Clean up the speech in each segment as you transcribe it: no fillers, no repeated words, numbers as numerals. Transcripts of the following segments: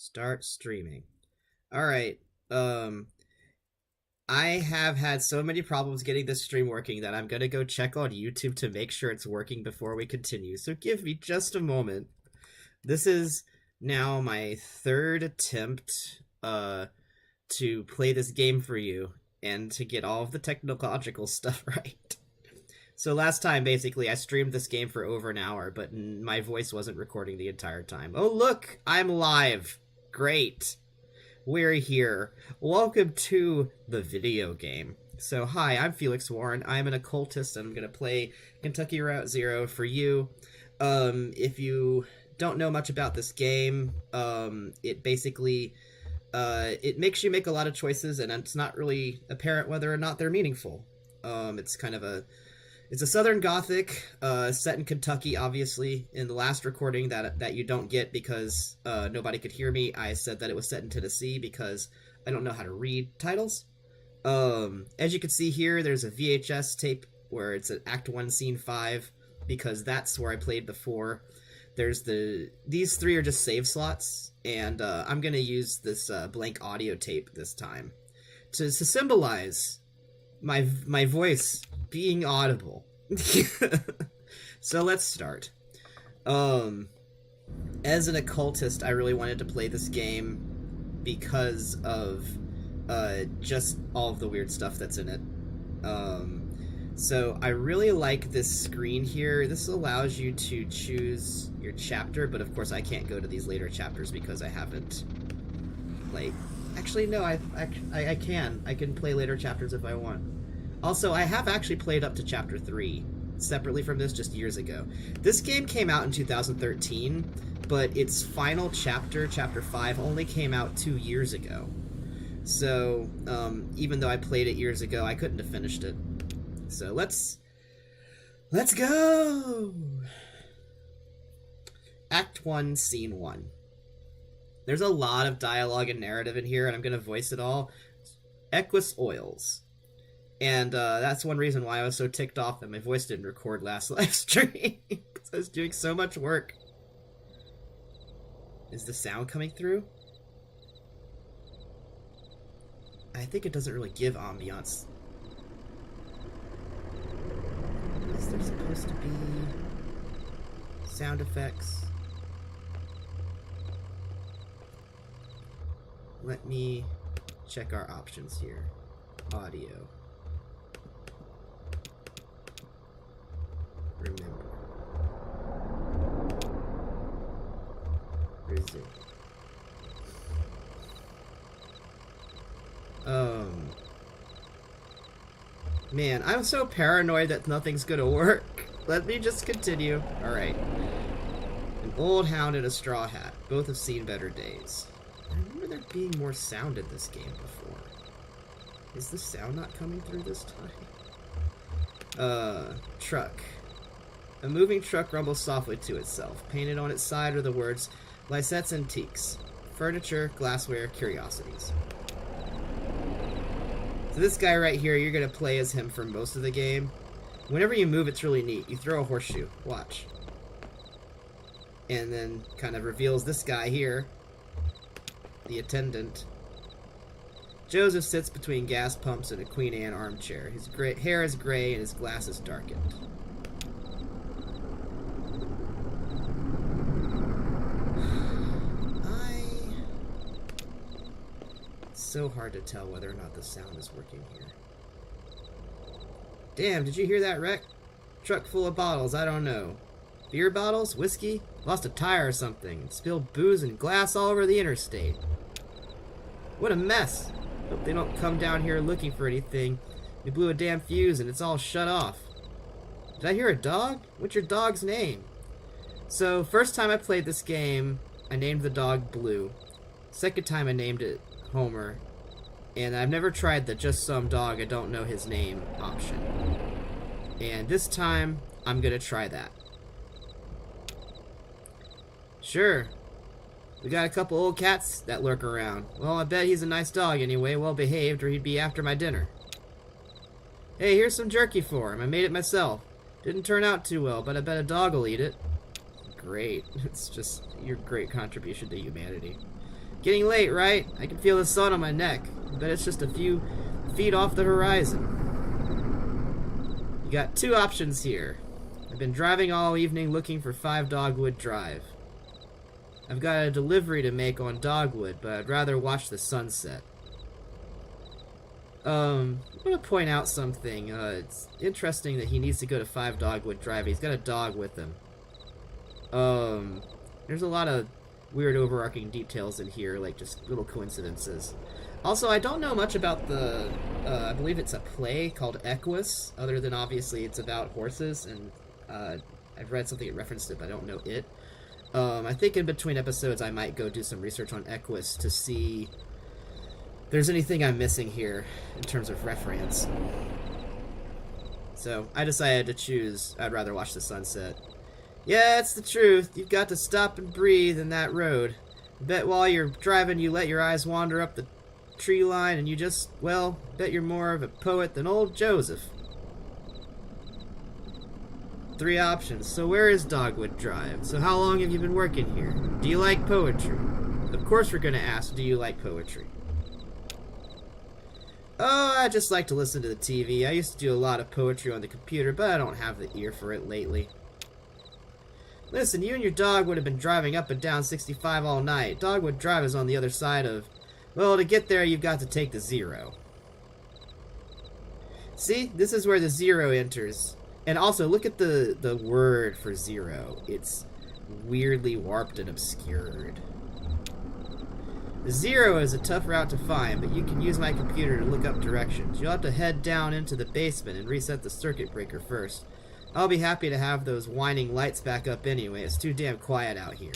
Start streaming. All right. I have had so many problems getting this stream working that I'm going to go check on YouTube to make sure it's working before we continue. So give me just a moment. This is now my third attempt to play this game for you and to get all of the technological stuff right. So last time, basically, I streamed this game for over an hour, but my voice wasn't recording the entire time. Oh, look! I'm live! Great. We're here. Welcome to the video game. So, hi, I'm Felix Warren. I'm an occultist, and I'm going to play Kentucky Route Zero for you. If you don't know much about this game, it basically... it makes you make a lot of choices, and it's not really apparent whether or not they're meaningful. It's kind of a... It's a Southern Gothic, set in Kentucky, obviously. In the last recording that you don't get because nobody could hear me, I said that it was set in Tennessee because I don't know how to read titles. As you can see here, there's a VHS tape where it's an Act 1, Scene 5, because that's where I played before. These three are just save slots, and I'm going to use this blank audio tape this time to symbolize my voice being audible. So let's start. As an occultist, I really wanted to play this game because of just all of the weird stuff that's in it. So I really like this screen here. This allows you to choose your chapter, but of course I can't go to these later chapters because I haven't played. Actually, no, I can. I can play later chapters if I want. Also, I have actually played up to Chapter 3, separately from this, just years ago. This game came out in 2013, but its final chapter, Chapter 5, only came out 2 years ago. So, even though I played it years ago, I couldn't have finished it. So, let's go! Act 1, Scene 1. There's a lot of dialogue and narrative in here, and I'm going to voice it all. Equus Oils. And that's one reason why I was so ticked off that my voice didn't record last live stream. Because I was doing so much work. Is the sound coming through? I think it doesn't really give ambiance. Is there supposed to be sound effects? Let me check our options here. Audio. Remember. Resume. Man, I'm so paranoid that nothing's gonna work. Let me just continue. Alright. An old hound and a straw hat. Both have seen better days. I remember there being more sound in this game before. Is the sound not coming through this time? Truck. A moving truck rumbles softly to itself. Painted on its side are the words, Lysette's Antiques. Furniture, glassware, curiosities. So this guy right here, you're going to play as him for most of the game. Whenever you move, it's really neat. You throw a horseshoe. Watch. And then kind of reveals this guy here. The attendant. Joseph sits between gas pumps and a Queen Anne armchair. His hair is gray and his glasses darkened. It's so hard to tell whether or not the sound is working here. Damn, did you hear that wreck? Truck full of bottles, I don't know. Beer bottles? Whiskey? Lost a tire or something. And spilled booze and glass all over the interstate. What a mess. Hope they don't come down here looking for anything. We blew a damn fuse and it's all shut off. Did I hear a dog? What's your dog's name? So, first time I played this game, I named the dog Blue. Second time I named it Homer. And I've never tried the just some dog I don't know his name option. And this time, I'm gonna try that. Sure. We got a couple old cats that lurk around. Well, I bet he's a nice dog anyway, well behaved, or he'd be after my dinner. Hey, here's some jerky for him. I made it myself. Didn't turn out too well, but I bet a dog will eat it. Great. It's just your great contribution to humanity. Getting late, right? I can feel the sun on my neck. But it's just a few feet off the horizon. You got two options here. I've been driving all evening looking for 5 Dogwood Drive. I've got a delivery to make on Dogwood, but I'd rather watch the sunset. I'm gonna point out something. It's interesting that he needs to go to 5 Dogwood Drive. He's got a dog with him. There's a lot of weird overarching details in here, like just little coincidences. Also, I don't know much about the, I believe it's a play called Equus, other than obviously it's about horses, and I've read something that referenced it, but I don't know it. I think in between episodes I might go do some research on Equus to see if there's anything I'm missing here in terms of reference. So, I decided to choose, I'd rather watch the sunset. Yeah, it's the truth. You've got to stop and breathe in that road. I bet while you're driving you let your eyes wander up the tree line and you just, well, bet you're more of a poet than old Joseph. 3 options. So where is Dogwood Drive? So how long have you been working here? Do you like poetry? Of course we're gonna ask, do you like poetry? Oh, I just like to listen to the TV. I used to do a lot of poetry on the computer, but I don't have the ear for it lately. Listen, you and your dog would have been driving up and down 65 all night. Dogwood Drive is on the other side of... Well, to get there, you've got to take the 0. See? This is where the 0 enters. And also, look at the word for 0. It's weirdly warped and obscured. The 0 is a tough route to find, but you can use my computer to look up directions. You'll have to head down into the basement and reset the circuit breaker first. I'll be happy to have those whining lights back up anyway. It's too damn quiet out here.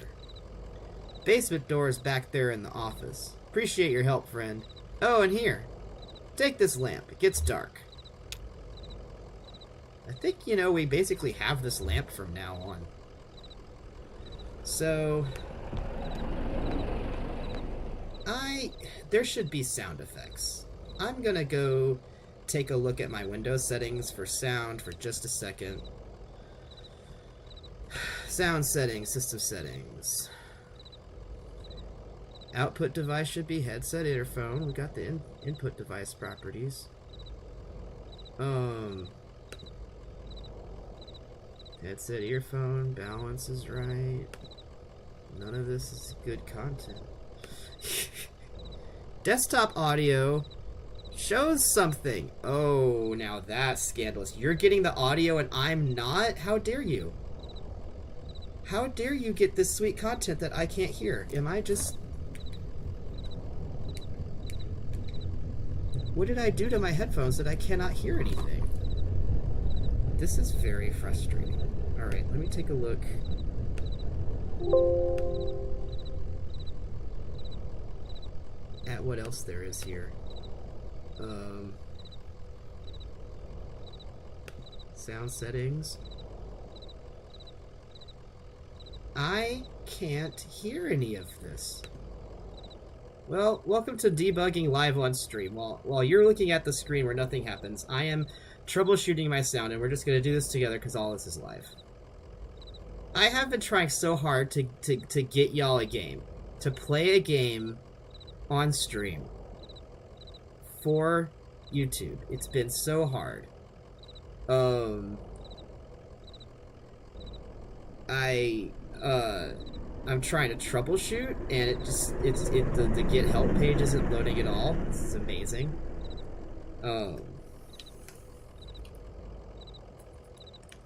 Basement door is back there in the office. Appreciate your help, friend. Oh, and here. Take this lamp. It gets dark. I think, you know, we basically have this lamp from now on. So... there should be sound effects. I'm gonna go take a look at my Windows settings for sound for just a second. Sound settings, system settings. Output device should be headset, earphone. We got the input device properties. Headset, earphone, balance is right. None of this is good content. Desktop audio shows something. Oh, now that's scandalous. You're getting the audio and I'm not? How dare you? How dare you get this sweet content that I can't hear? Am I just... What did I do to my headphones that I cannot hear anything? This is very frustrating. Alright, let me take a look. At what else there is here. Sound settings. I can't hear any of this. Well, welcome to debugging live on stream. While you're looking at the screen where nothing happens, I am troubleshooting my sound, and we're just going to do this together because all this is live. I have been trying so hard to get y'all a game. To play a game on stream for YouTube. It's been so hard. I'm trying to troubleshoot, and the get help page isn't loading at all. This is amazing.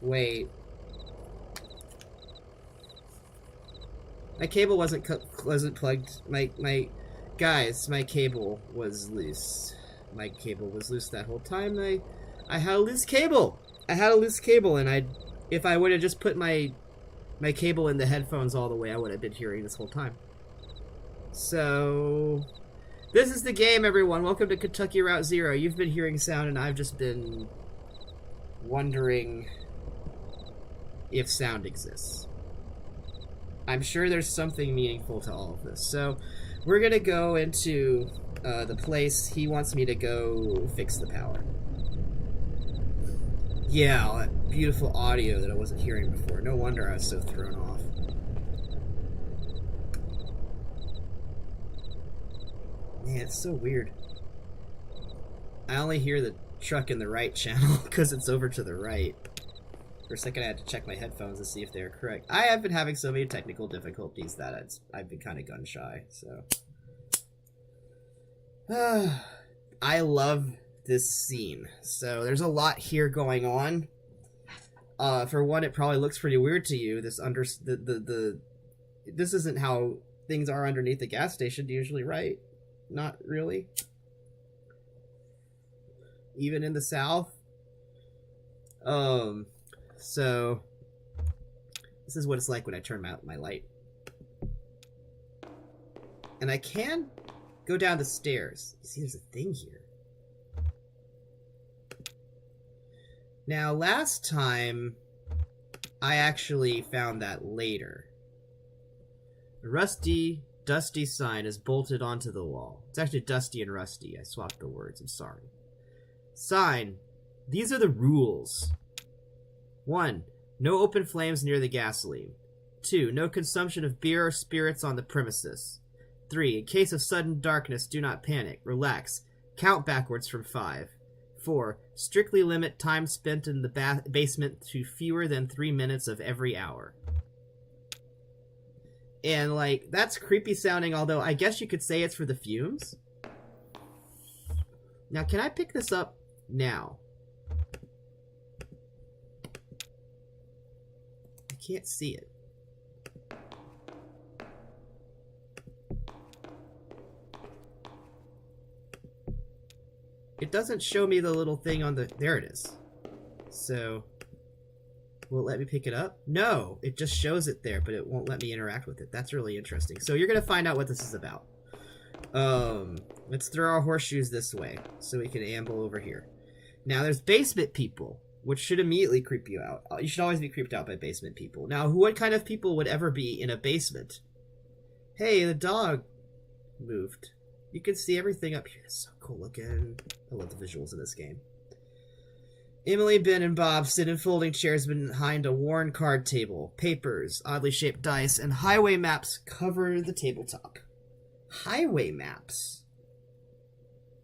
Wait. My cable wasn't plugged. My guys, my cable was loose. My cable was loose that whole time. I had a loose cable. I had a loose cable, and if I would have just put my cable in the headphones all the way, I would have been hearing this whole time. So, this is the game, everyone. Welcome to Kentucky Route Zero. You've been hearing sound, and I've just been wondering if sound exists. I'm sure there's something meaningful to all of this. So, we're gonna go into the place he wants me to go fix the power. Yeah, all that beautiful audio that I wasn't hearing before. No wonder I was so thrown off. Man, it's so weird. I only hear the truck in the right channel because it's over to the right. For a second I had to check my headphones to see if they were correct. I have been having so many technical difficulties that I've been kind of gun shy, so. I love this scene. So there's a lot here going on. For one, it probably looks pretty weird to you. This isn't how things are underneath the gas station usually, right? Not really. Even in the South. So this is what it's like when I turn out my light. And I can go down the stairs. You see, there's a thing here. Now, last time, I actually found that later. The rusty, dusty sign is bolted onto the wall. It's actually dusty and rusty. I swapped the words. I'm sorry. Sign. These are the rules. 1. No open flames near the gasoline. 2. No consumption of beer or spirits on the premises. 3. In case of sudden darkness, do not panic. Relax. Count backwards from 5. 4. Strictly limit time spent in the basement to fewer than 3 minutes of every hour. And, like, that's creepy sounding, although I guess you could say it's for the fumes. Now, can I pick this up now? I can't see it. It doesn't show me the little thing on the... There it is. So, will it let me pick it up? No, it just shows it there, but it won't let me interact with it. That's really interesting. So you're going to find out what this is about. Let's throw our horseshoes this way so we can amble over here. Now, there's basement people, which should immediately creep you out. You should always be creeped out by basement people. Now, what kind of people would ever be in a basement? Hey, the dog moved. You can see everything up here. It's so cool looking. I love the visuals in this game. Emily, Ben, and Bob sit in folding chairs behind a worn card table. Papers, oddly shaped dice, and highway maps cover the tabletop. Highway maps?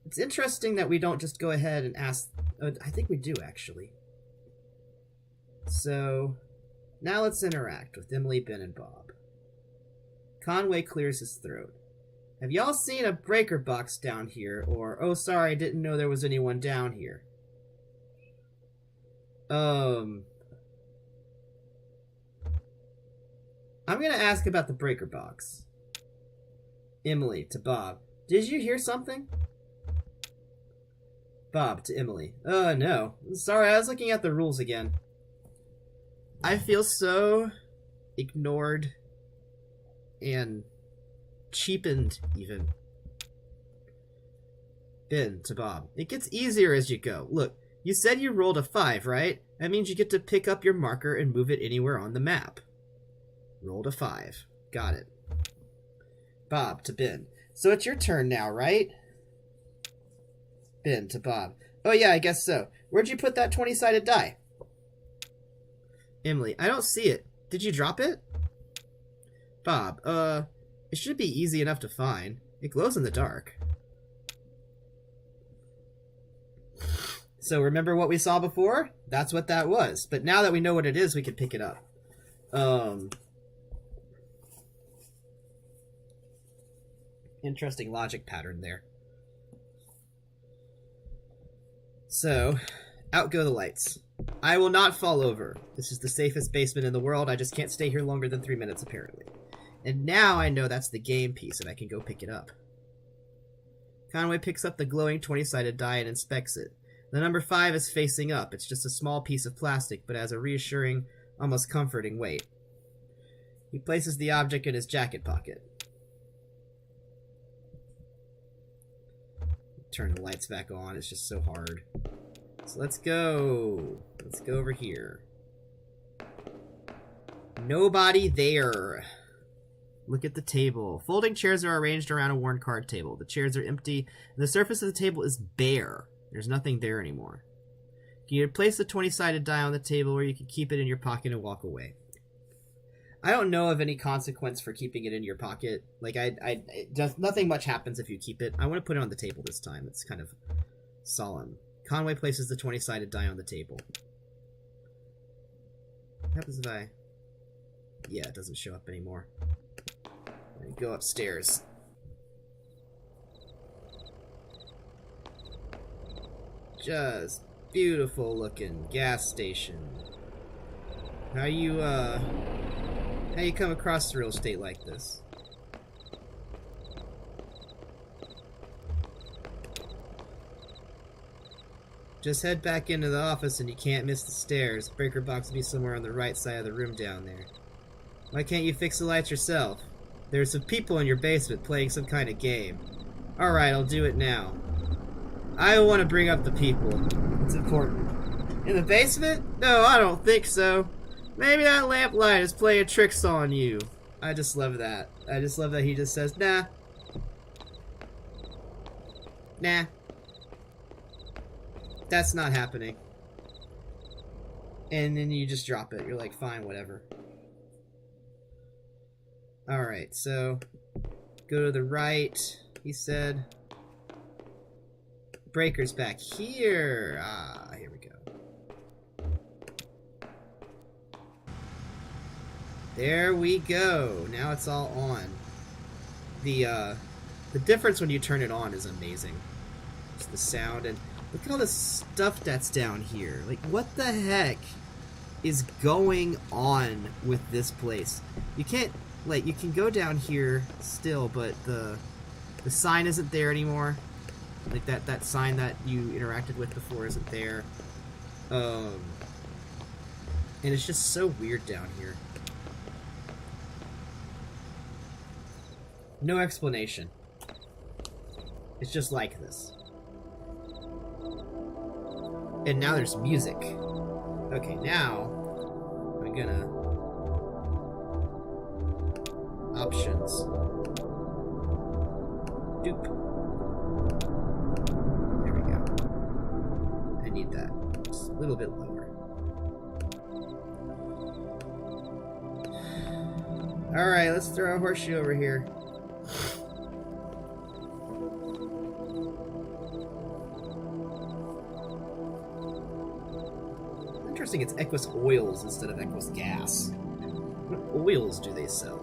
It's interesting that we don't just go ahead and ask... I think we do, actually. So, now let's interact with Emily, Ben, and Bob. Conway clears his throat. Have y'all seen a breaker box down here? Or, oh, sorry, I didn't know there was anyone down here. I'm gonna ask about the breaker box. Emily, to Bob. Did you hear something? Bob, to Emily. No. Sorry, I was looking at the rules again. I feel so ignored and cheapened, even. Ben, to Bob. It gets easier as you go. Look, you said you rolled a 5, right? That means you get to pick up your marker and move it anywhere on the map. Rolled a 5. Got it. Bob, to Ben. So it's your turn now, right? Ben, to Bob. Oh yeah, I guess so. Where'd you put that 20-sided die? Emily, I don't see it. Did you drop it? Bob, it should be easy enough to find. It glows in the dark. So remember what we saw before? That's what that was. But now that we know what it is, we can pick it up. Interesting logic pattern there. So, out go the lights. I will not fall over. This is the safest basement in the world. I just can't stay here longer than 3 minutes, apparently. And now I know that's the game piece, and I can go pick it up. Conway picks up the glowing 20-sided die and inspects it. The number 5 is facing up. It's just a small piece of plastic, but has a reassuring, almost comforting weight. He places the object in his jacket pocket. Turn the lights back on. It's just so hard. So let's go. Let's go over here. Nobody there. Look at the table. Folding chairs are arranged around a worn card table. The chairs are empty, and the surface of the table is bare. There's nothing there anymore. You can place the 20-sided die on the table, or you can keep it in your pocket and walk away. I don't know of any consequence for keeping it in your pocket. Like, just nothing much happens if you keep it. I want to put it on the table this time. It's kind of solemn. Conway places the 20-sided die on the table. What happens if I... Yeah, it doesn't show up anymore. Go upstairs. Just beautiful looking gas station. How you come across real estate like this? Just head back into the office and you can't miss the stairs. Breaker box will be somewhere on the right side of the room down there. Why can't you fix the lights yourself? There's some people in your basement playing some kind of game. Alright, I'll do it now. I want to bring up the people. It's important. In the basement? No, I don't think so. Maybe that lamplight is playing tricks on you. I just love that. I just love that he just says, nah. Nah. That's not happening. And then you just drop it. You're like, fine, whatever. Alright, so go to the right, he said. Breaker's back here. Ah, here we go. There we go. Now it's all on. The difference when you turn it on is amazing. Just the sound, and look at all the stuff that's down here. Like, what the heck is going on with this place? You can't, like, you can go down here still, but the sign isn't there anymore. Like, that sign that you interacted with before isn't there. And it's just so weird down here. No explanation. It's just like this. And now there's music. Okay, now I'm gonna... Options. Doop. There we go. I need that. Just a little bit lower. Alright, let's throw a horseshoe over here. Interesting, it's Equus oils instead of Equus gas. What oils do they sell?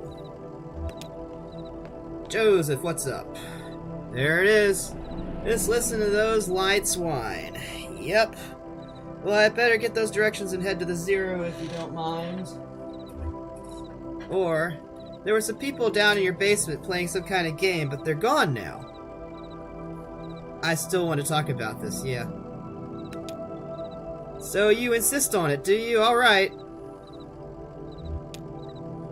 Joseph, what's up? There it is. Just listen to those lights whine. Yep. Well, I better get those directions and head to the Zero if you don't mind. Or, there were some people down in your basement playing some kind of game, but they're gone now. I still want to talk about this, yeah. So you insist on it, do you? Alright.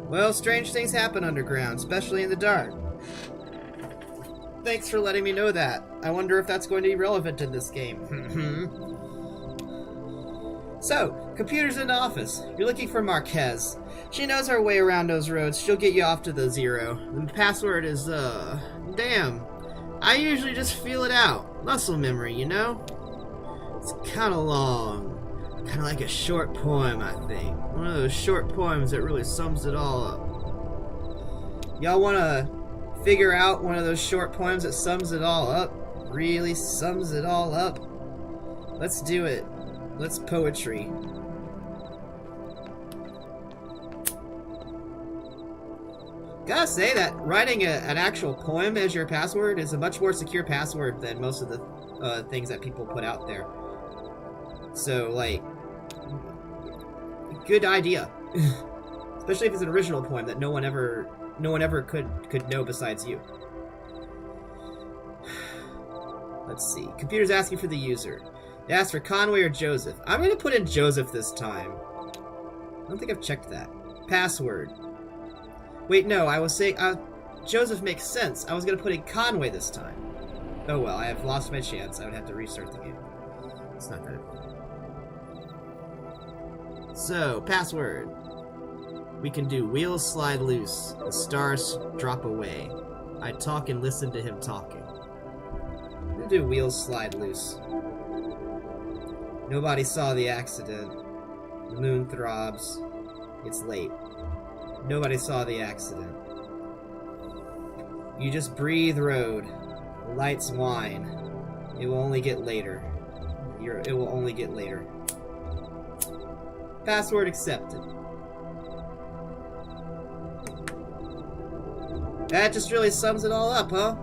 Well, strange things happen underground, especially in the dark. Thanks for letting me know that. I wonder if that's going to be relevant in this game. So, computer's in the office. You're looking for Marquez. She knows her way around those roads. She'll get you off to the Zero. And the password is, damn. I usually just feel it out. Muscle memory, you know? It's kinda long. Kinda like a short poem, I think. One of those short poems that really sums it all up. Y'all wanna figure out one of those short poems that sums it all up? Really sums it all up? Let's do it. Let's poetry. Gotta say that writing an actual poem as your password is a much more secure password than most of the things that people put out there. So, like, good idea. Especially if it's an original poem that no one ever could know besides you. Let's see. Computer's asking for the user. They asked for Conway or Joseph. I'm gonna put in Joseph this time. I don't think I've checked that. Password. Wait, no, I was saying Joseph makes sense. I was gonna put in Conway this time. Oh well, I have lost my chance. I would have to restart the game. It's not that important. So, password. We can do wheels slide loose, the stars drop away. I talk and listen to him talking. We'll do wheels slide loose. Nobody saw the accident. The moon throbs. It's late. Nobody saw the accident. You just breathe road. The lights whine. It will only get later. It will only get later. Password accepted. That just really sums it all up, huh?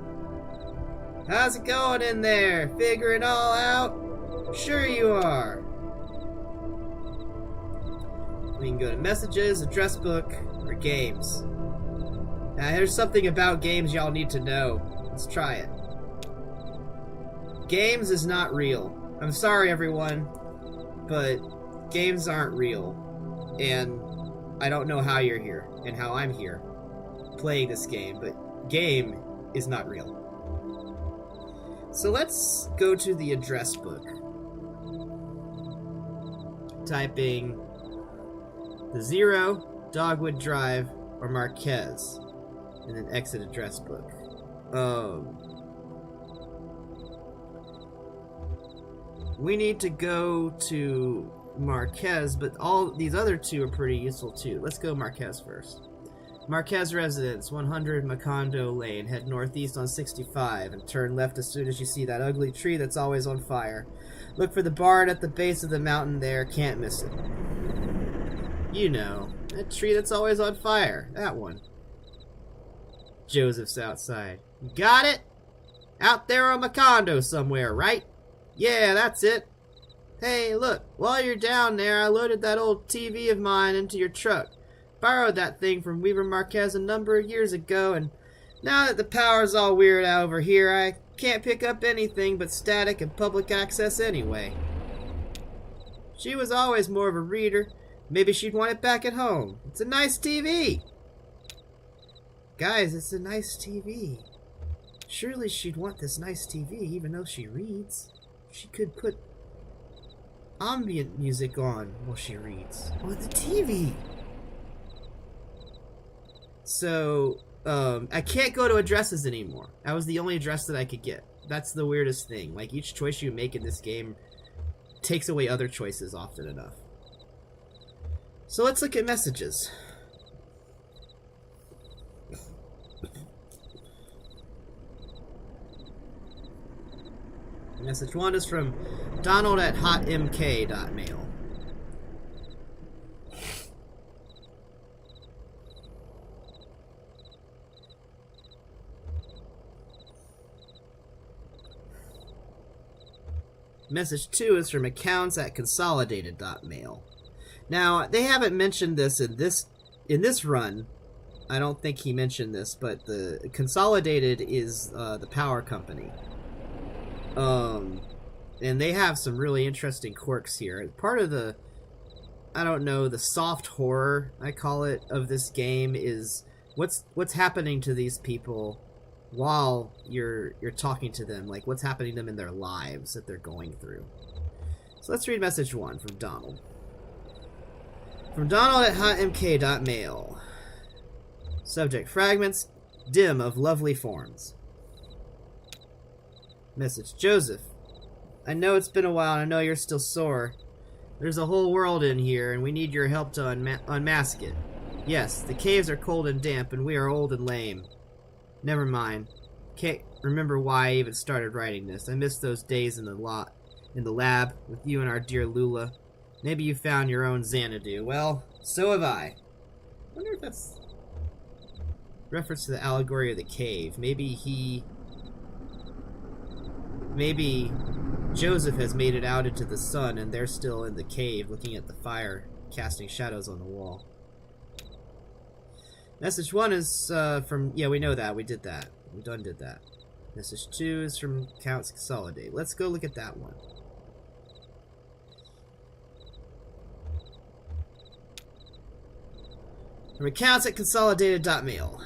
How's it going in there? Figure it all out? Sure you are. We can go to messages, address book, or games. Now here's something about games y'all need to know. Let's try it. Games is not real. I'm sorry everyone, but games aren't real. And I don't know how you're here, and how I'm here, playing this game, but game is not real. So let's go to the address book. Typing the 0, Dogwood Drive, or Marquez, and then exit address book. We need to go to Marquez, but all these other two are pretty useful too. Let's go Marquez first. Marquez Residence, 100 Macondo Lane. Head northeast on 65 and turn left as soon as you see that ugly tree that's always on fire. Look for the barn at the base of the mountain there. Can't miss it. You know, that tree that's always on fire. That one. Joseph's outside. You got it? Out there on Macondo somewhere, right? Yeah, that's it. Hey, look, while you're down there, I loaded that old TV of mine into your truck. Borrowed that thing from Weaver Marquez a number of years ago, and now that the power's all weird out over here, I can't pick up anything but static and public access anyway. She was always more of a reader. Maybe she'd want it back at home. It's a nice TV. Guys, it's a nice TV. Surely she'd want this nice TV, even though she reads. She could put ambient music on while she reads on the TV. So, I can't go to addresses anymore. That was the only address that I could get. That's the weirdest thing. Like, each choice you make in this game takes away other choices often enough. So let's look at messages. Message 1 is from Donald at hotmk.mail. Message 2 is from accounts at consolidated.mail. Now, they haven't mentioned this in this run. I don't think he mentioned this, but the Consolidated is the power company. And they have some really interesting quirks here. Part of the, I don't know, the soft horror, I call it, of this game is what's happening to these people while you're talking to them, like what's happening to them in their lives that they're going through. So let's read message 1 from Donald. From Donald at hotmk.mail. Subject: fragments dim of lovely forms. Message: Joseph, I know it's been a while and I know you're still sore. There's a whole world in here and we need your help to unmask it. Yes, the caves are cold and damp and we are old and lame. Never mind. Can't remember why I even started writing this. I miss those days in the lab with you and our dear Lula. Maybe you found your own Xanadu. Well, so have I. I wonder if that's reference to the allegory of the cave. Maybe Joseph has made it out into the sun and they're still in the cave looking at the fire, casting shadows on the wall. Message 1 is from... Yeah, we know that. We did that. We done did that. Message 2 is from Accounts Consolidate. Let's go look at that one. From accounts at consolidated.mail.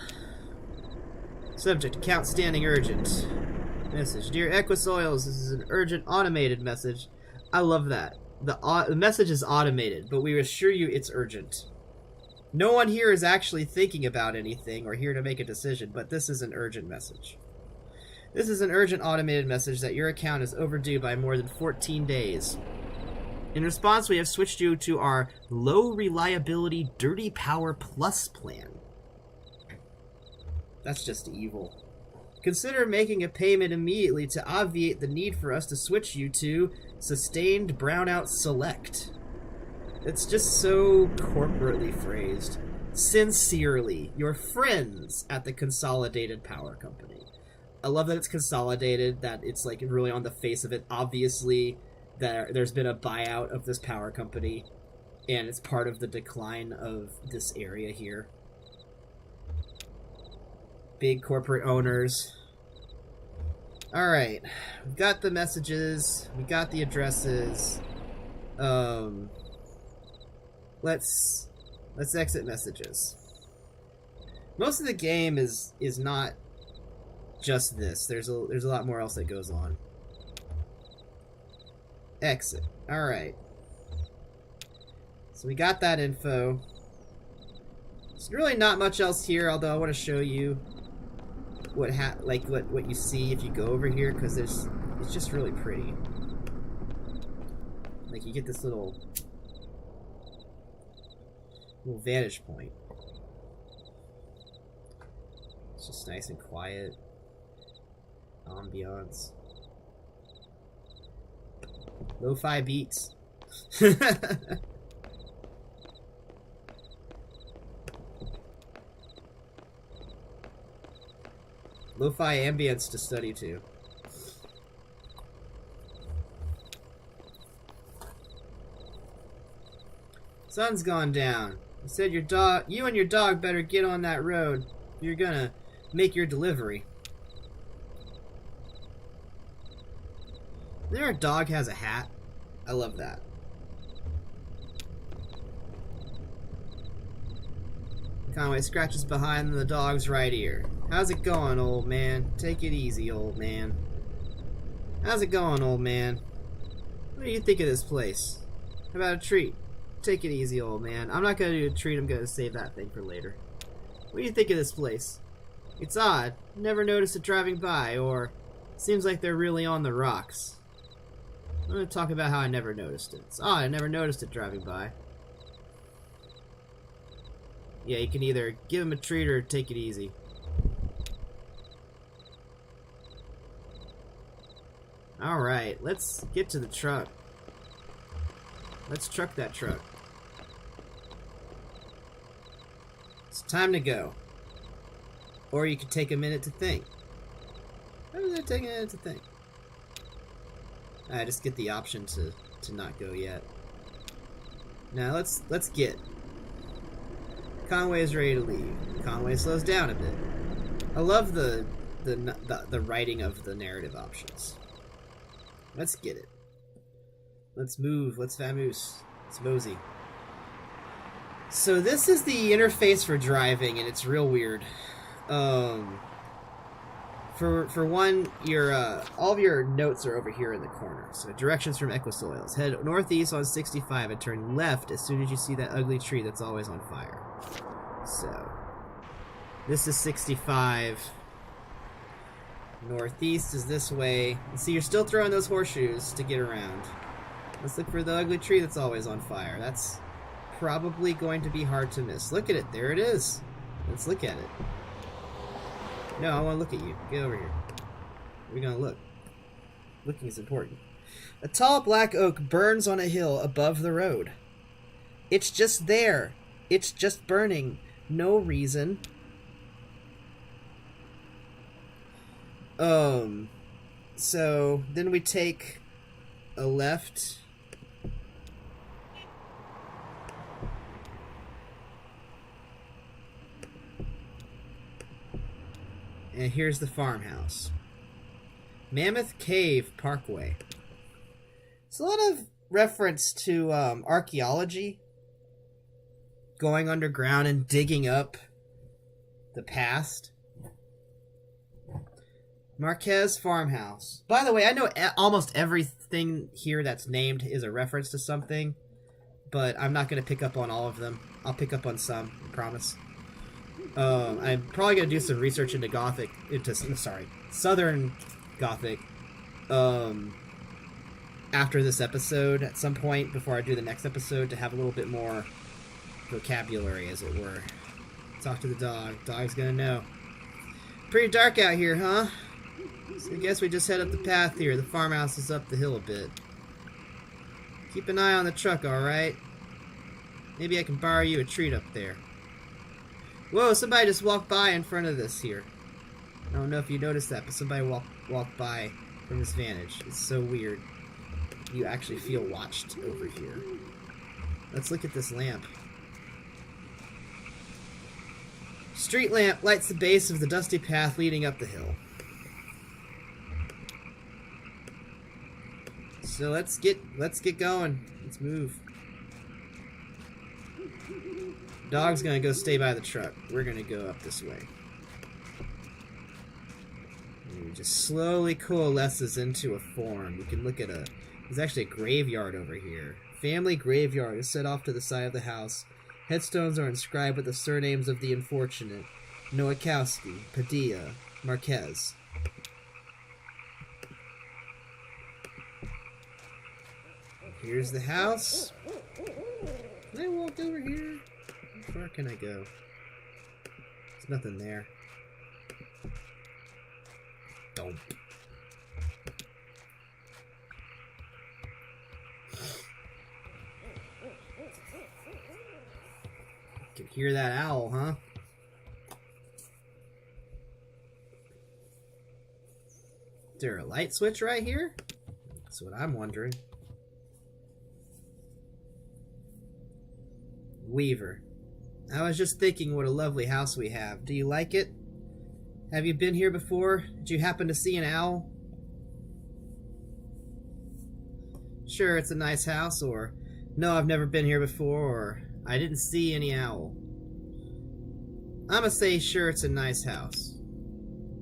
Subject: account standing urgent. Message: Dear Equisoils, this is an urgent automated message. I love that. The message is automated, but we assure you it's urgent. No one here is actually thinking about anything or here to make a decision, but this is an urgent message. This is an urgent automated message that your account is overdue by more than 14 days. In response, we have switched you to our low reliability Dirty Power Plus plan. That's just evil. Consider making a payment immediately to obviate the need for us to switch you to Sustained Brownout Select. It's just so corporately phrased. Sincerely, your friends at the Consolidated Power Company. I love that it's consolidated, that it's like really on the face of it. Obviously, there's been a buyout of this power company, and it's part of the decline of this area here. Big corporate owners. Alright, we've got the messages, we got the addresses. Let's exit messages. Most of the game is not just this. There's a lot more else that goes on. Exit. Alright. So we got that info. There's really not much else here, although I want to show you what you see if you go over here, because it's just really pretty. Like, you get this little vantage point. It's just nice and quiet. Ambiance. Lo-fi beats. Lo-fi ambience to study to. Sun's gone down. You said you and your dog better get on that road. You're gonna make your delivery. There, a dog has a hat. I love that. Conway scratches behind the dog's right ear. How's it going, old man? Take it easy, old man. How's it going, old man? What do you think of this place? How about a treat? Take it easy, old man. I'm not gonna do a treat, I'm gonna save that thing for later. What do you think of this place? It's odd. Never noticed it driving by, or seems like they're really on the rocks. I'm gonna talk about how I never noticed it. It's odd, I never noticed it driving by. Yeah, you can either give him a treat or take it easy. Alright, let's get to the truck. Let's truck that truck. It's time to go. Or you could take a minute to think. Why does it take a minute to think? I just get the option to not go yet. Now let's get. Conway is ready to leave. Conway slows down a bit. I love the writing of the narrative options. Let's get it. Let's move. Let's vamoose. Let's mosey. So this is the interface for driving, and it's real weird. For one, all of your notes are over here in the corner. So directions from Equisoils. Head northeast on 65 and turn left as soon as you see that ugly tree that's always on fire. So this is 65. Northeast is this way. See, you're still throwing those horseshoes to get around. Let's look for the ugly tree that's always on fire. That's probably going to be hard to miss. Look at it. There it is. Let's look at it. No, I want to look at you. Get over here. We're going to look. Looking is important. A tall black oak burns on a hill above the road. It's just there. It's just burning. No reason. So then we take a left. And here's the farmhouse. Mammoth Cave Parkway. It's a lot of reference to archaeology. Going underground and digging up the past. Marquez Farmhouse. By the way, I know almost everything here that's named is a reference to something, but I'm not going to pick up on all of them. I'll pick up on some, I promise. I'm probably going to do some research into Southern Gothic. after this episode at some point before I do the next episode to have a little bit more vocabulary, as it were. Talk to the dog. Dog's gonna know. Pretty dark out here, huh? So I guess we just head up the path here. The farmhouse is up the hill a bit. Keep an eye on the truck, alright? Maybe I can borrow you a treat up there. Whoa, somebody just walked by in front of this here. I don't know if you noticed that, but somebody walked by from this vantage. It's so weird. You actually feel watched over here. Let's look at this lamp. Street lamp lights the base of the dusty path leading up the hill. So let's get going. Let's move. Dog's gonna go stay by the truck. We're gonna go up this way. And it just slowly coalesces into a form. You can look at there's actually a graveyard over here. Family graveyard is set off to the side of the house. Headstones are inscribed with the surnames of the unfortunate: Nowakowski, Padilla, Marquez. Here's the house. Can I walk over here? How far can I go? There's nothing there. Don't. Can hear that owl, huh? Is there a light switch right here? That's what I'm wondering. Weaver. I was just thinking what a lovely house we have. Do you like it? Have you been here before? Did you happen to see an owl? Sure, it's a nice house, or no, I've never been here before, or I didn't see any owl. I'ma say sure, it's a nice house.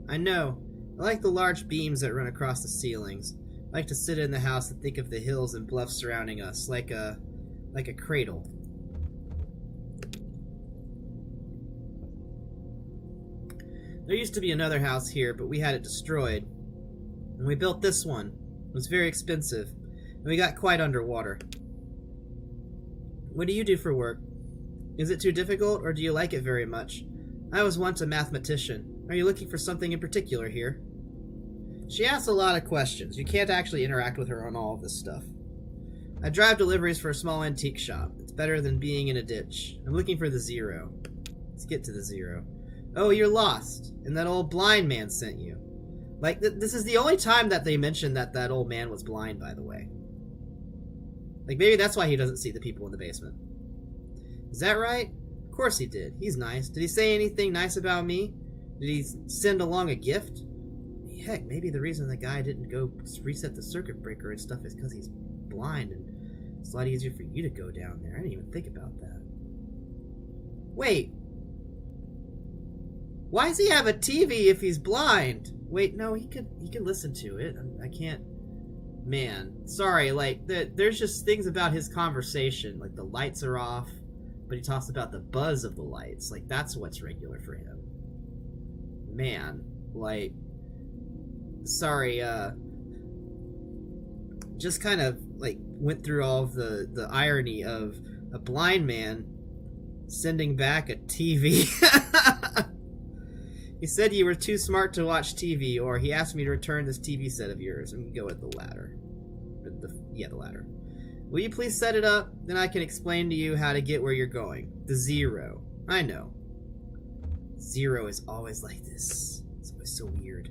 I know. I like the large beams that run across the ceilings. I like to sit in the house and think of the hills and bluffs surrounding us, like a cradle. There used to be another house here, but we had it destroyed. And we built this one. It was very expensive, and we got quite underwater. What do you do for work? Is it too difficult, or do you like it very much? I was once a mathematician. Are you looking for something in particular here? She asks a lot of questions. You can't actually interact with her on all of this stuff. I drive deliveries for a small antique shop. It's better than being in a ditch. I'm looking for the zero. Let's get to the zero. Oh, you're lost, and that old blind man sent you. Like, this is the only time that they mentioned that old man was blind, by the way. Like, maybe that's why he doesn't see the people in the basement. Is that right? Of course he did. He's nice. Did he say anything nice about me? Did he send along a gift? Heck, maybe the reason the guy didn't go reset the circuit breaker and stuff is because he's blind, and it's a lot easier for you to go down there. I didn't even think about that. Wait. Why does he have a TV if he's blind? Wait, no, he could listen to it. I can't. Man, sorry. Like, there's just things about his conversation. Like, the lights are off, but he talks about the buzz of the lights. Like, that's what's regular for him. Man, like, sorry. Just kind of like went through all of the irony of a blind man sending back a TV. He said you were too smart to watch TV, or he asked me to return this TV set of yours. I'm going to go with the latter. The latter. Will you please set it up? Then I can explain to you how to get where you're going. The zero. I know. Zero is always like this. It's always so weird.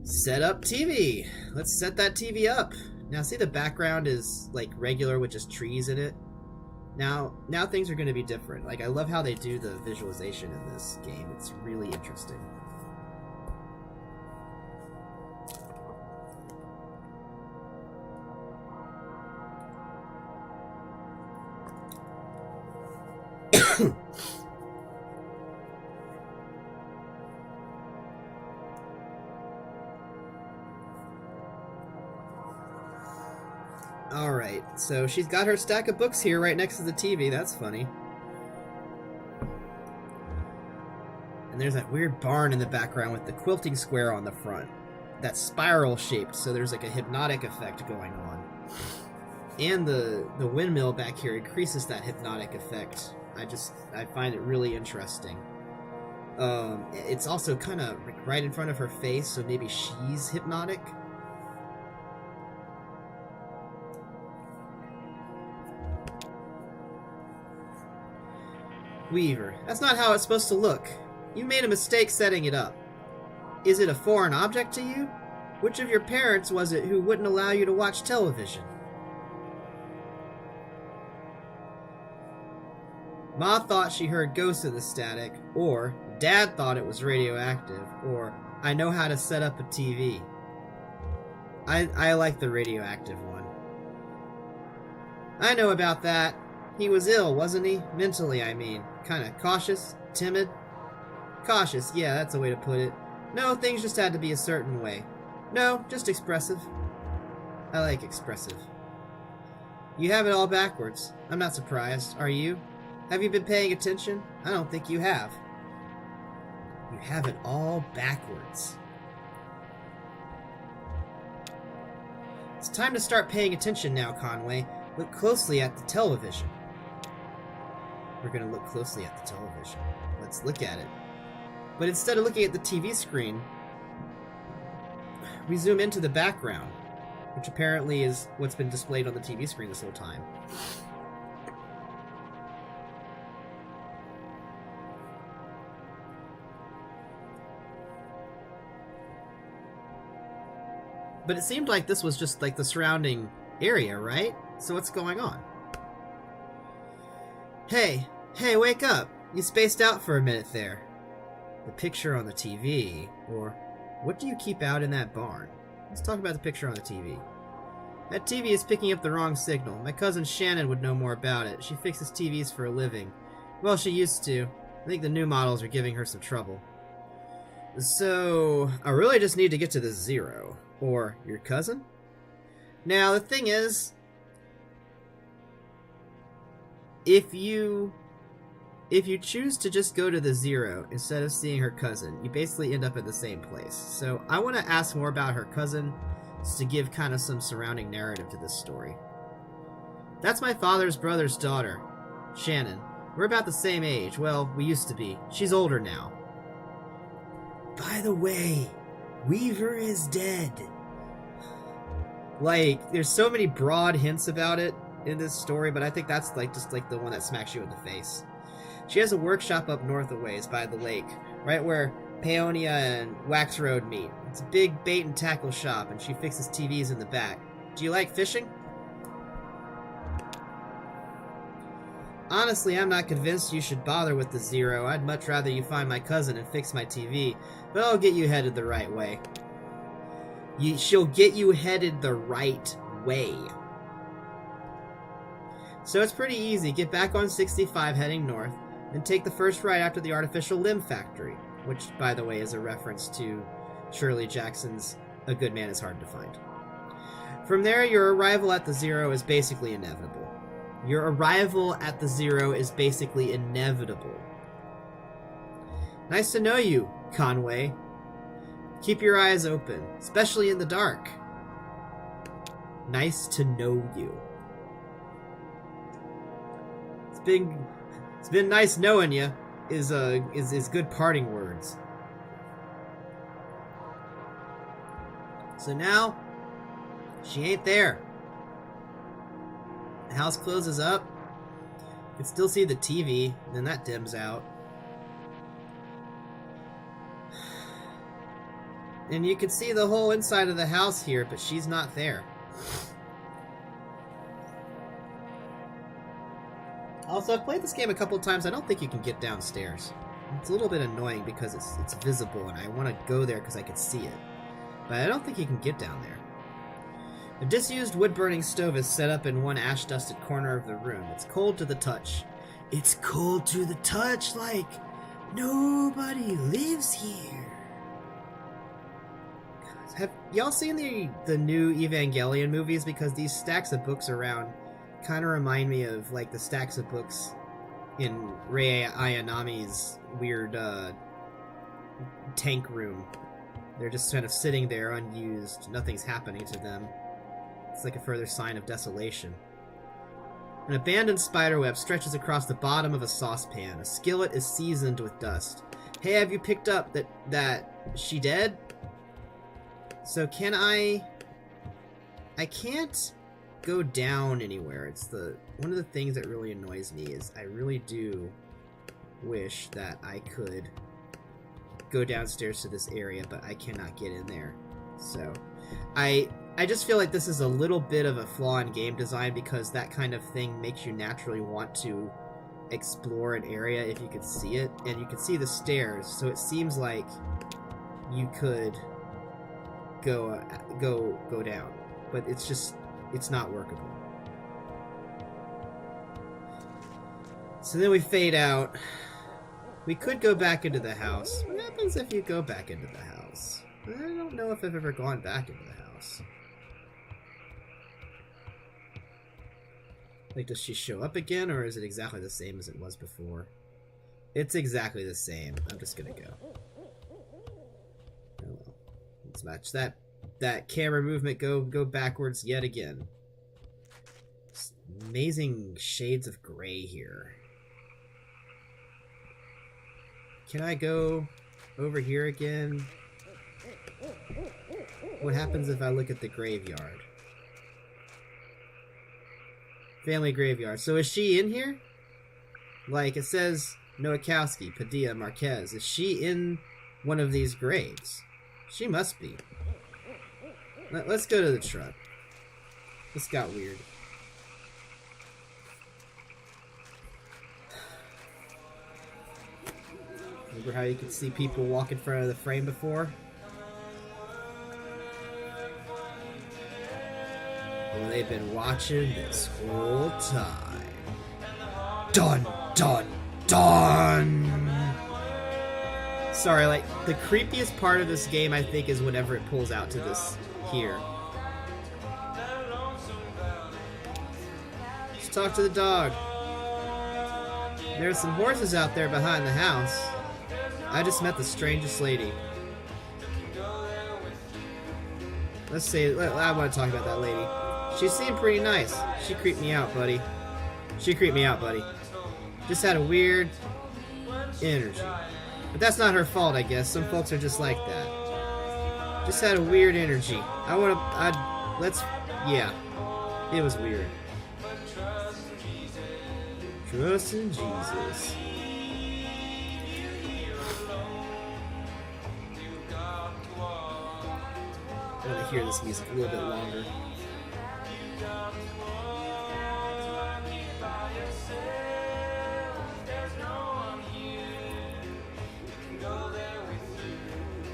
Set up TV. Let's set that TV up. Now see, the background is like regular with just trees in it. Now things are going to be different. Like, I love how they do the visualization in this game. It's really interesting. Alright, so she's got her stack of books here right next to the TV. That's funny. And there's that weird barn in the background with the quilting square on the front. that's spiral shaped, so there's like a hypnotic effect going on. And the windmill back here increases that hypnotic effect. I find it really interesting. It's also kind of right in front of her face, so maybe she's hypnotic. Weaver, that's not how it's supposed to look. You made a mistake setting it up. Is it a foreign object to you? Which of your parents was it who wouldn't allow you to watch television? Ma thought she heard ghosts in the static, or Dad thought it was radioactive, or I know how to set up a TV. I like the radioactive one. I know about that. He was ill, wasn't he? Mentally, I mean. Kinda cautious? Timid? Cautious, yeah, that's a way to put it. No, things just had to be a certain way. No, just expressive. I like expressive. You have it all backwards. I'm not surprised. Are you? Have you been paying attention? I don't think you have. You have it all backwards. It's time to start paying attention now, Conway. Look closely at the television. We're going to look closely at the television. Let's look at it. But instead of looking at the TV screen, we zoom into the background, which apparently is what's been displayed on the TV screen this whole time. But it seemed like this was just like the surrounding area, right? So what's going on? Hey, wake up! You spaced out for a minute there. The picture on the TV, or what do you keep out in that barn? Let's talk about the picture on the TV. That TV is picking up the wrong signal. My cousin Shannon would know more about it. She fixes TVs for a living. Well, she used to. I think the new models are giving her some trouble. So, I really just need to get to the zero. Or your cousin? Now, the thing is, if you choose to just go to the zero instead of seeing her cousin, you basically end up at the same place. So I want to ask more about her cousin to give kind of some surrounding narrative to this story. That's my father's brother's daughter, Shannon. We're about the same age. Well, we used to be. She's older now. By the way, Weaver is dead. Like, there's so many broad hints about it in this story, but I think that's like just like the one that smacks you in the face. She has a workshop up north a ways by the lake, right where Paonia and Wax Road meet. It's a big bait and tackle shop, and she fixes TVs in the back. Do you like fishing? Honestly, I'm not convinced you should bother with the zero. I'd much rather you find my cousin and fix my TV, but I'll get you headed the right way. She'll get you headed the right way. So it's pretty easy. Get back on 65 heading north, and take the first right after the artificial limb factory, which, by the way, is a reference to Shirley Jackson's A Good Man is Hard to Find. From there, your arrival at the zero is basically inevitable. Your arrival at the zero is basically inevitable. Nice to know you, Conway. Keep your eyes open, especially in the dark. Nice to know you. It's been nice knowing you. Is good parting words. So now, she ain't there. The house closes up. You can still see the TV, and then that dims out. And you can see the whole inside of the house here, but she's not there. Also, I've played this game a couple of times. I don't think you can get downstairs. It's a little bit annoying because it's visible, and I want to go there because I can see it. But I don't think you can get down there. A disused wood-burning stove is set up in one ash-dusted corner of the room. It's cold to the touch. It's cold to the touch, like nobody lives here. Have y'all seen the new Evangelion movies? Because these stacks of books around kind of remind me of like the stacks of books in Rei Ayanami's weird tank room They're just kind of sitting there unused. Nothing's happening to them. It's like a further sign of desolation. An abandoned spiderweb stretches across the bottom of a saucepan. A skillet is seasoned with dust. Hey, have you picked up that she dead? So can I can't go down anywhere. It's one of the things that really annoys me is I really do wish that I could go downstairs to this area, but I cannot get in there. So I just feel like this is a little bit of a flaw in game design, because that kind of thing makes you naturally want to explore an area if you could see it, and you can see the stairs, so it seems like you could go down, but it's not workable. So then we fade out. We could go back into the house. What happens if you go back into the house? I don't know if I've ever gone back into the house. Like, does she show up again, or is it exactly the same as it was before? It's exactly the same. I'm just gonna go. Oh well. Let's match that camera movement go backwards yet again. Just amazing shades of gray here. Can I go over here again? What happens if I look at the graveyard? Family graveyard. So is she in here? Like, it says Nowakowski, Padilla, Marquez. Is she in one of these graves? She must be. Let's go to the truck. This got weird. Remember how you could see people walk in front of the frame before? Well, they've been watching this whole time. Dun, dun, dun! Sorry, like, the creepiest part of this game, I think, is whenever it pulls out to this here. Let's talk to the dog. There's some horses out there behind the house. I just met the strangest lady. Let's say, I want to talk about that lady. She seemed pretty nice. She creeped me out, buddy. She creeped me out, buddy. Just had a weird energy. But that's not her fault, I guess. Some folks are just like that. Just had a weird energy. Yeah. It was weird. Trust in Jesus. I want to hear this music a little bit longer.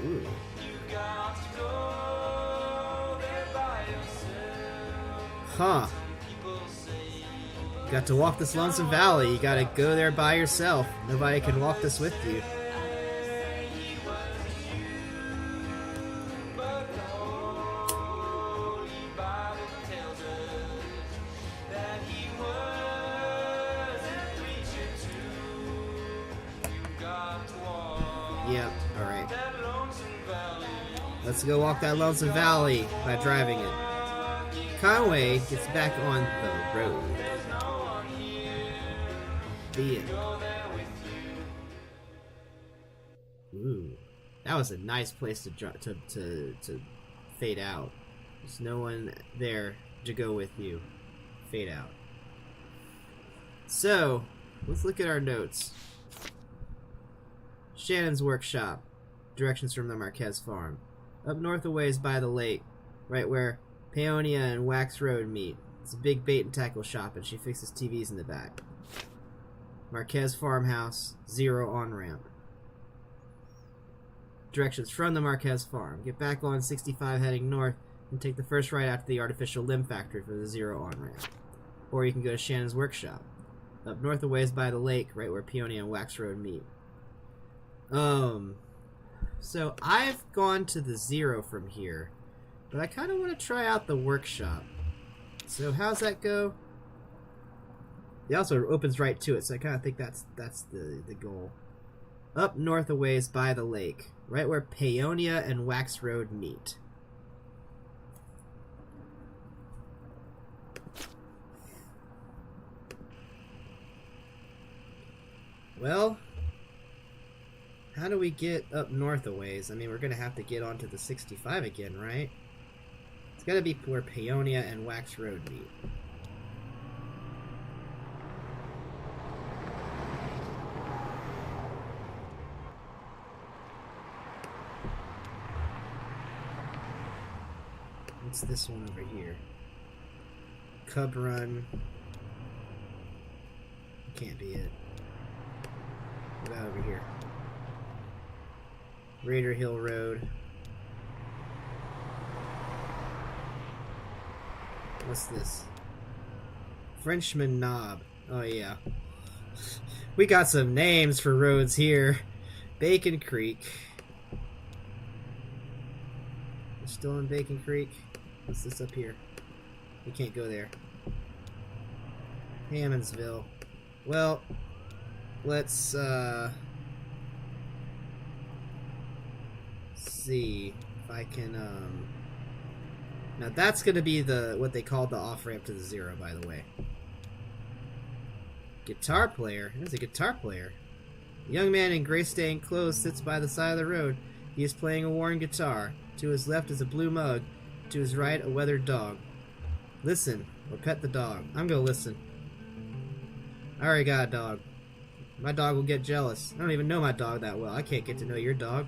Ooh. Huh. You got to walk this lonesome valley. You gotta go there by yourself. Nobody can walk this with you. Yep, alright. Let's go walk that lonesome valley by driving it. Conway gets back on the road. The end. Ooh, that was a nice place to fade out. There's no one there to go with you. Fade out. So, let's look at our notes. Shannon's workshop. Directions from the Marquez farm. Up north a ways by the lake, right where Paonia and Wax Road meet. It's a big bait and tackle shop, and she fixes TVs in the back. Marquez farmhouse, 0 on-ramp. Directions from the Marquez farm. Get back on 65 heading north and take the first right out to the artificial limb factory for the 0 on-ramp. Or you can go to Shannon's workshop. Up north a ways by the lake, right where Paonia and Wax Road meet. So I've gone to the 0 from here, but I kind of want to try out the workshop. So how's that go? It also opens right to it, so I kind of think that's the goal. Up north a ways by the lake, right where Paonia and Wax Road meet. Well, how do we get up north a ways? I mean, we're going to have to get onto the 65 again, right? It's got to be where Paonia and Wax Road meet. What's this one over here? Cub Run. Can't be it. What about over here? Raider Hill Road. What's this? Frenchman Knob. Oh yeah. We got some names for roads here. Bacon Creek. We're still in Bacon Creek. What's this up here? We can't go there. Hammondsville. Well, let's see if I can now that's gonna be the what they called the off-ramp to the zero, by the way. Guitar player. There's a guitar player. A young man in gray stained clothes sits by the side of the road. He is playing a worn guitar. To his left is a blue mug. To his right, a weathered dog. Listen, or pet the dog. I'm gonna listen. I already got a dog. My dog will get jealous. I don't even know my dog that well. I can't get to know your dog.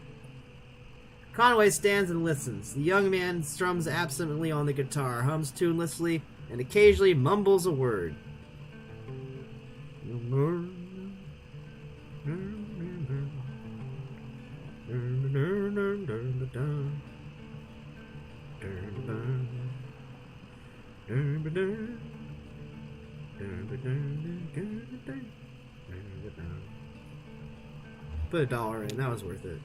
Conway stands and listens. The young man strums absently on the guitar, hums tunelessly, and occasionally mumbles a word. Put $1 in. That was worth it.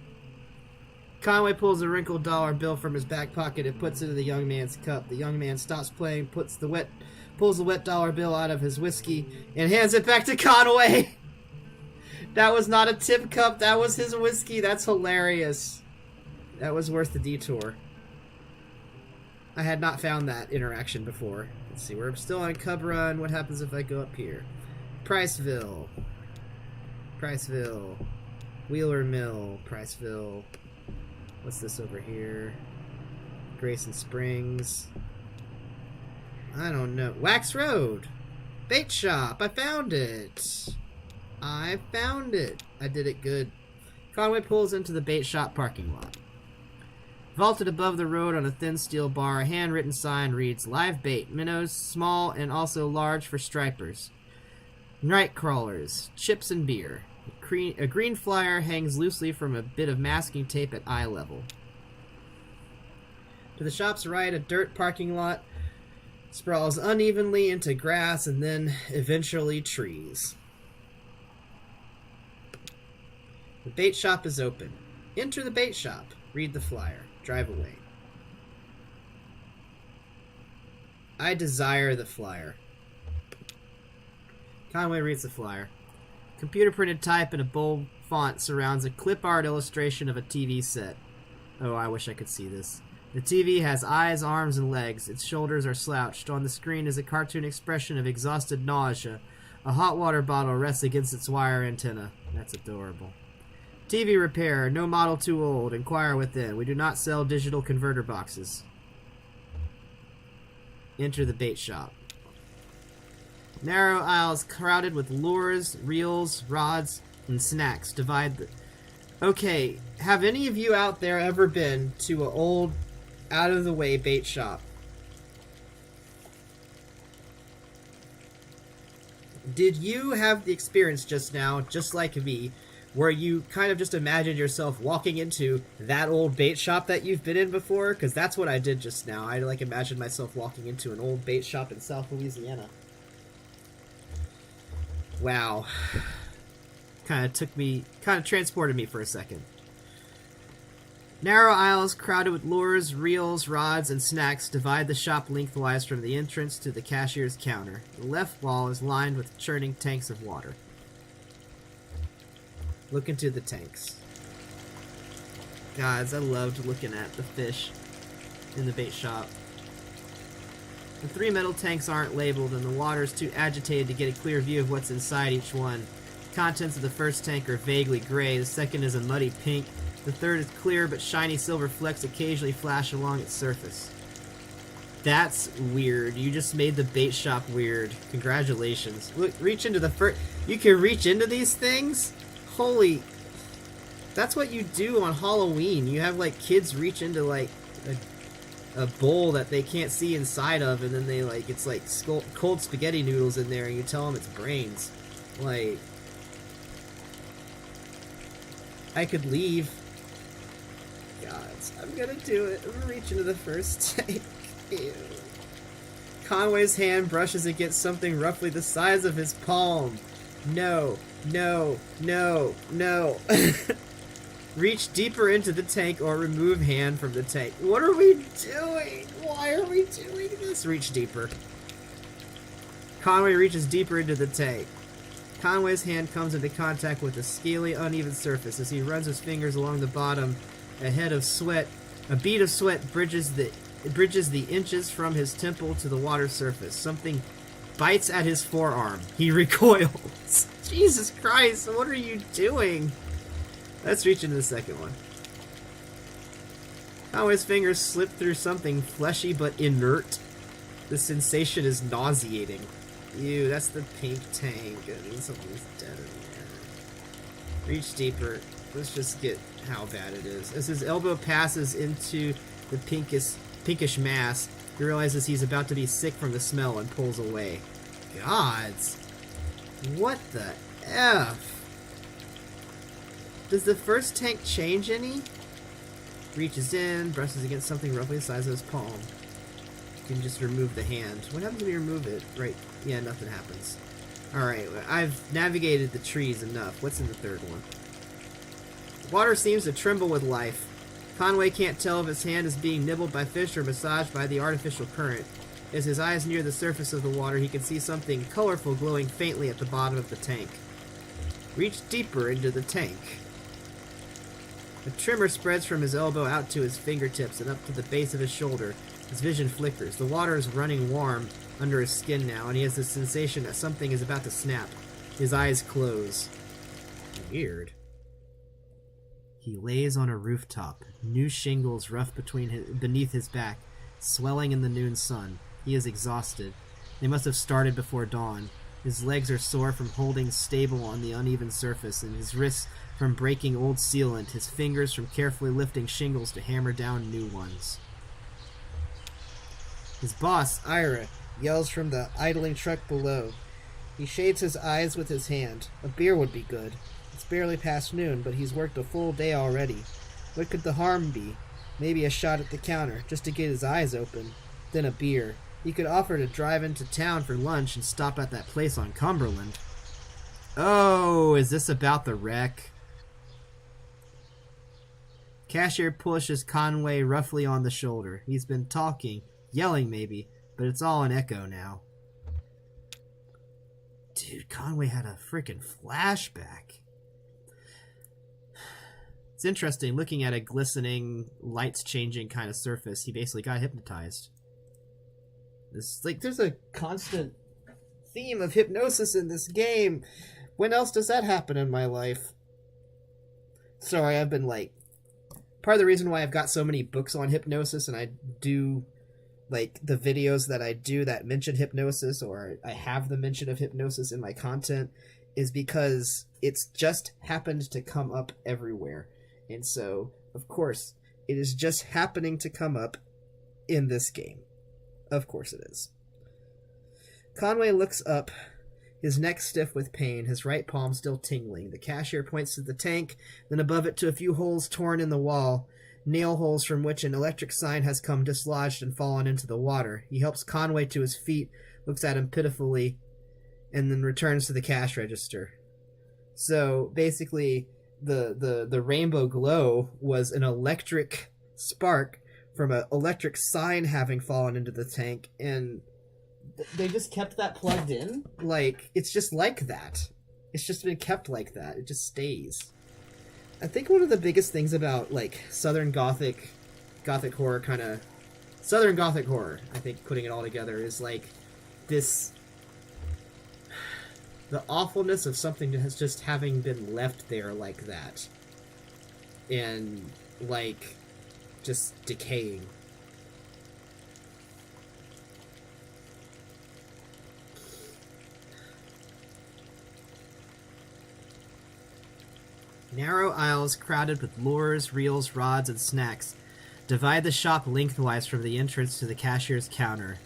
Conway pulls a wrinkled dollar bill from his back pocket and puts it in the young man's cup. The young man stops playing, pulls the wet dollar bill out of his whiskey, and hands it back to Conway. That was not a tip cup. That was his whiskey. That's hilarious. That was worth the detour. I had not found that interaction before. Let's see. We're still on Cub Run. What happens if I go up here? Priceville. Priceville. Wheeler Mill. Priceville. What's this over here? Grayson Springs. I don't know. Wax Road. Bait shop. I found it. I found it. I did it good. Conway pulls into the bait shop parking lot. Vaulted above the road on a thin steel bar, a handwritten sign reads, "Live bait, minnows, small and also large for stripers. Night crawlers, chips and beer." A green flyer hangs loosely from a bit of masking tape at eye level. To the shop's right, a dirt parking lot sprawls unevenly into grass and then eventually trees. The bait shop is open. Enter the bait shop. Read the flyer. Drive away. I desire the flyer. Conway reads the flyer. Computer printed type in a bold font surrounds a clip art illustration of a TV set. Oh, I wish I could see this. The TV has eyes, arms, and legs. Its shoulders are slouched. On the screen is a cartoon expression of exhausted nausea. A hot water bottle rests against its wire antenna. That's adorable. TV repair. No model too old. Inquire within. We do not sell digital converter boxes. Enter the bait shop. Narrow aisles crowded with lures, reels, rods, and snacks divide the... Okay, have any of you out there ever been to an old, out-of-the-way bait shop? Did you have the experience just now, just like me, where you kind of just imagined yourself walking into that old bait shop that you've been in before? Because that's what I did just now. I imagined myself walking into an old bait shop in South Louisiana. Wow. Kind of transported me for a second. Narrow aisles crowded with lures, reels, rods, and snacks divide the shop lengthwise from the entrance to the cashier's counter. The left wall is lined with churning tanks of water. Look into the tanks. Guys, I loved looking at the fish in the bait shop. The 3 metal tanks aren't labeled, and the water is too agitated to get a clear view of what's inside each one. The contents of the first tank are vaguely gray, the second is a muddy pink, the third is clear, but shiny silver flecks occasionally flash along its surface. That's weird. You just made the bait shop weird. Congratulations. Look, reach into the first... You can reach into these things? Holy... That's what you do on Halloween. You have, like, kids reach into, like, a bowl that they can't see inside of, and then they, like, it's like cold spaghetti noodles in there, and you tell them it's brains. Like... I could leave. Gods, I'm gonna do it. I'm gonna reach into the first tank. Ew. Conway's hand brushes against something roughly the size of his palm. No, no, no, no. Reach deeper into the tank or remove hand from the tank. What are we doing? Why are we doing this? Reach deeper. Conway reaches deeper into the tank. Conway's hand comes into contact with a scaly, uneven surface as he runs his fingers along the bottom. A bead of sweat bridges the inches from his temple to the water surface. Something bites at his forearm. He recoils. Jesus Christ, what are you doing? Let's reach into the second one. Conway's fingers slip through something fleshy but inert. The sensation is nauseating. Ew, that's the pink tank. And something's dead in there. Reach deeper. Let's just get how bad it is. As his elbow passes into the pinkish mass, he realizes he's about to be sick from the smell and pulls away. Gods! What the F? Does the first tank change any? Reaches in, brushes against something roughly the size of his palm. You can just remove the hand. What happens when you remove it? Right, yeah, nothing happens. Alright, I've navigated the trees enough. What's in the third one? Water seems to tremble with life. Conway can't tell if his hand is being nibbled by fish or massaged by the artificial current. As his eyes near the surface of the water, he can see something colorful glowing faintly at the bottom of the tank. Reach deeper into the tank. A tremor spreads from his elbow out to his fingertips and up to the base of his shoulder. His vision flickers. The water is running warm under his skin now, and he has the sensation that something is about to snap. His eyes close. Weird. He lays on a rooftop, new shingles rough beneath his back, swelling in the noon sun. He is exhausted. They must have started before dawn. His legs are sore from holding stable on the uneven surface, and his wrists from breaking old sealant, his fingers from carefully lifting shingles to hammer down new ones. His boss, Ira, yells from the idling truck below. He shades his eyes with his hand. A beer would be good. It's barely past noon, but he's worked a full day already. What could the harm be? Maybe a shot at the counter, just to get his eyes open. Then a beer. He could offer to drive into town for lunch and stop at that place on Cumberland. Oh, is this about the wreck? Cashier pushes Conway roughly on the shoulder. He's been talking, yelling maybe, but it's all an echo now. Dude, Conway had a freaking flashback. It's interesting, looking at a glistening, lights-changing kind of surface, he basically got hypnotized. There's a constant theme of hypnosis in this game. When else does that happen in my life? Sorry, I've been, part of the reason why I've got so many books on hypnosis, and I do, the videos that I do that mention hypnosis, or I have the mention of hypnosis in my content, is because it's just happened to come up everywhere. And so, of course, it is just happening to come up in this game. Of course it is. Conway looks up, his neck stiff with pain, his right palm still tingling. The cashier points to the tank, then above it to a few holes torn in the wall, nail holes from which an electric sign has come dislodged and fallen into the water. He helps Conway to his feet, looks at him pitifully, and then returns to the cash register. So, basically, the rainbow glow was an electric spark from an electric sign having fallen into the tank, and they just kept that plugged in. It's just like that. It's just been kept like that. It just stays. I think one of the biggest things about, like, Southern Gothic horror kind of... Southern Gothic horror, I think, putting it all together, is, like, this... The awfulness of something that has just having been left there like that. And, like, just decaying. Narrow aisles crowded with lures, reels, rods, and snacks divide the shop lengthwise from the entrance to the cashier's counter.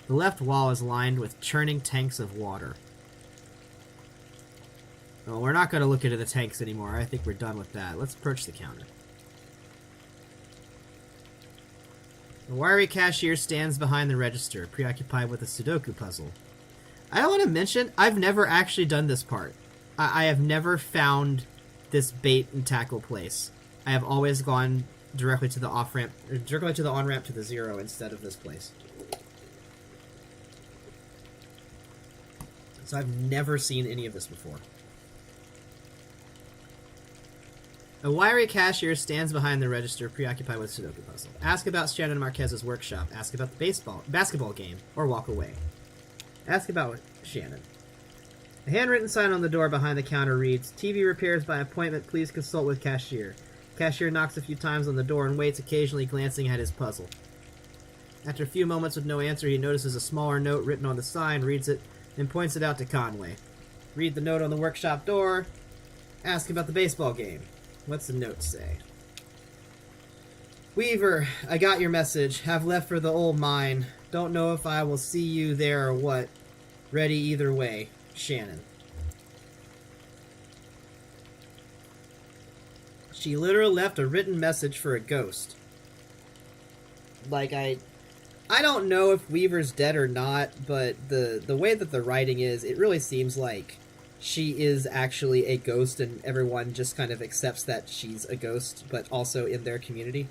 The left wall is lined with churning tanks of water. Well, we're not going to look into the tanks anymore. I think we're done with that. Let's approach the counter. The wiry cashier stands behind the register, preoccupied with a Sudoku puzzle. I want to mention, I've never actually done this part. I have never found this bait and tackle place. I have always gone directly to the off-ramp, or directly to the on-ramp to the zero instead of this place. So I've never seen any of this before. A wiry cashier stands behind the register, preoccupied with Sudoku puzzle. Ask about Shannon Marquez's workshop. Ask about the basketball game, or walk away. Ask about Shannon. A handwritten sign on the door behind the counter reads, TV repairs by appointment, please consult with cashier. Cashier knocks a few times on the door and waits, occasionally glancing at his puzzle. After a few moments with no answer, he notices a smaller note written on the sign, reads it, and points it out to Conway. Read the note on the workshop door. Ask about the baseball game. What's the note say? Weaver, I got your message. Have left for the old mine. Don't know if I will see you there or what. Ready either way. Shannon. She literally left a written message for a ghost. Like, I don't know if Weaver's dead or not, but the way that the writing is, it really seems like she is actually a ghost and everyone just kind of accepts that she's a ghost, but also in their community.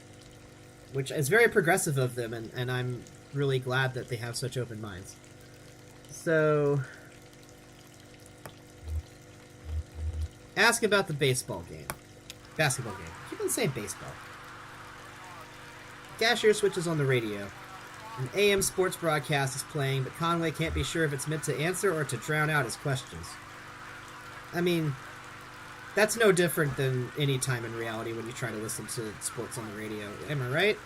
Which is very progressive of them, and I'm really glad that they have such open minds. So... Ask about the baseball game. Basketball game. I keep on saying baseball. Cashier switches on the radio. An AM sports broadcast is playing, but Conway can't be sure if it's meant to answer or to drown out his questions. I mean, that's no different than any time in reality when you try to listen to sports on the radio. Am I right?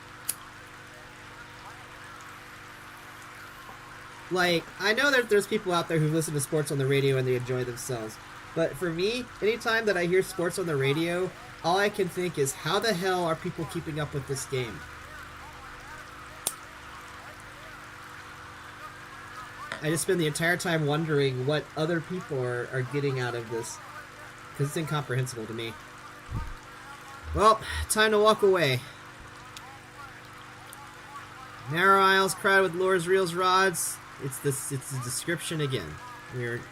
Like, I know that there's people out there who listen to sports on the radio and they enjoy themselves. But for me, anytime that I hear sports on the radio, all I can think is, how the hell are people keeping up with this game? I just spend the entire time wondering what other people are getting out of this. Because it's incomprehensible to me. Well, time to walk away. Narrow aisles crowded with lures, reels, rods. It's the description again.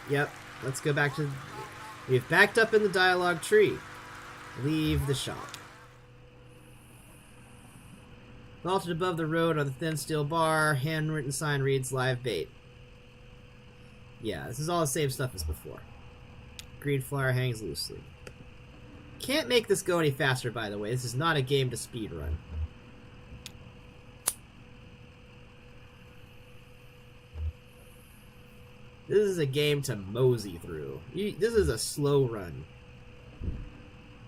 Yep, let's go back to... We've backed up in the dialogue tree. Leave the shop. Vaulted above the road on the thin steel bar, handwritten sign reads, live bait. Yeah, this is all the same stuff as before. Green flyer hangs loosely. Can't make this go any faster, by the way. This is not a game to speedrun. This is a game to mosey through. This is a slow run.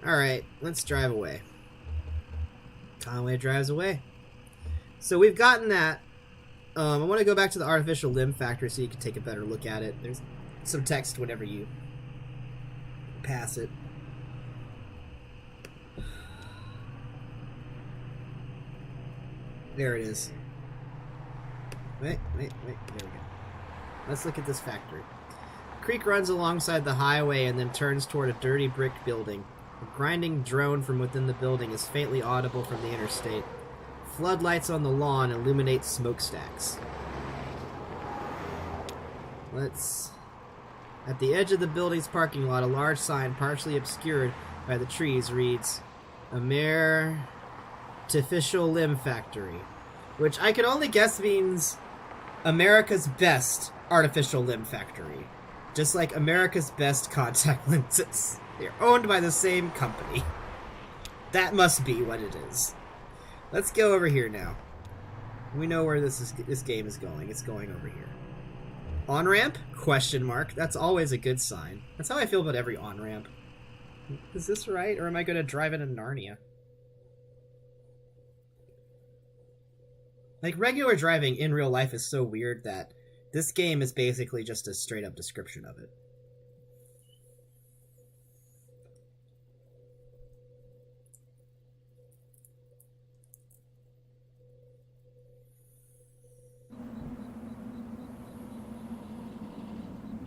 Alright, let's drive away. Conway drives away. So we've gotten that. I want to go back to the artificial limb factory so you can take a better look at it. There's some text whenever you pass it. There it is. Wait. There we go. Let's look at this factory. The creek runs alongside the highway and then turns toward a dirty brick building. A grinding drone from within the building is faintly audible from the interstate. Floodlights on the lawn illuminate smokestacks. At the edge of the building's parking lot, a large sign partially obscured by the trees reads, Artificial Limb Factory, which I can only guess means America's Best Artificial Limb Factory. Just like America's Best Contact Lenses. They're owned by the same company. That must be what it is. Let's go over here now. We know where this game is going. It's going over here. On-ramp? Question mark. That's always a good sign. That's how I feel about every on-ramp. Is this right? Or am I going to drive into Narnia? Like, regular driving in real life is so weird that this game is basically just a straight-up description of it.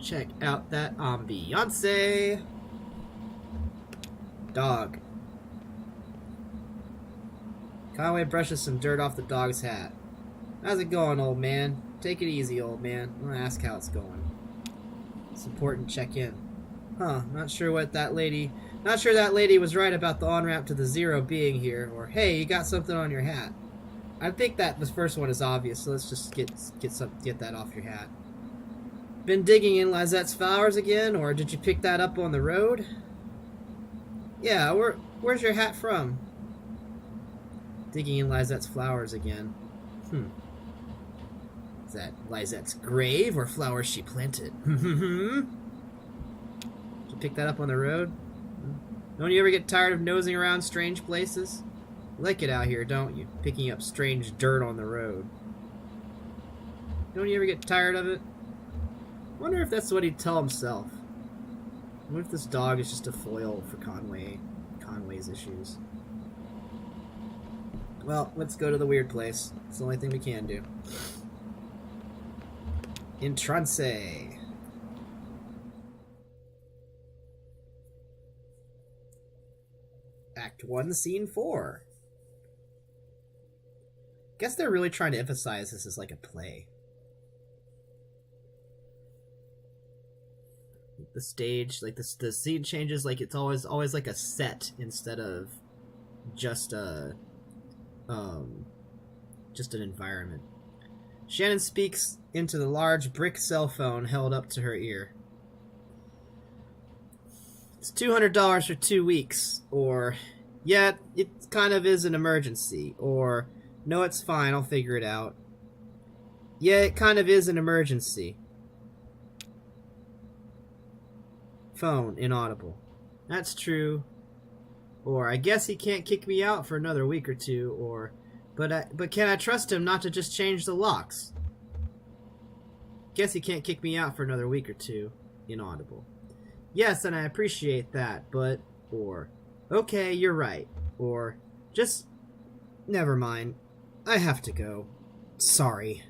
Check out that ambiance. Dog. Conway brushes some dirt off the dog's hat. How's it going, old man? Take it easy, old man. I'm gonna ask how it's going. It's important to check in. Huh, not sure that lady was right about the on-ramp to the Zero being here, or hey, you got something on your hat. I think that this first one is obvious, so let's just get that off your hat. Been digging in Lizette's flowers again, or did you pick that up on the road? Yeah, where's your hat from? Digging in Lizette's flowers again. Is that Lizette's grave or flowers she planted? Did you pick that up on the road? Don't you ever get tired of nosing around strange places? You like it out here, don't you? Picking up strange dirt on the road. Don't you ever get tired of it? I wonder if that's what he'd tell himself. What if this dog is just a foil for Conway's issues? Well, let's go to the weird place. It's the only thing we can do. In Trance. Act 1, Scene 4. Guess they're really trying to emphasize this as like a play. The stage, like the scene changes, like it's always like a set instead of just an environment. Shannon speaks into the large brick cell phone held up to her ear. It's $200 for 2 weeks, or yeah, it kind of is an emergency, or no, it's fine, I'll figure it out. Yeah, it kind of is an emergency. Phone, inaudible. That's true. Or, I guess he can't kick me out for another week or two, or... But can I trust him not to just change the locks? Guess he can't kick me out for another week or two. Inaudible. Yes, and I appreciate that, but... Or, okay, you're right. Or, just... Never mind. I have to go. Sorry.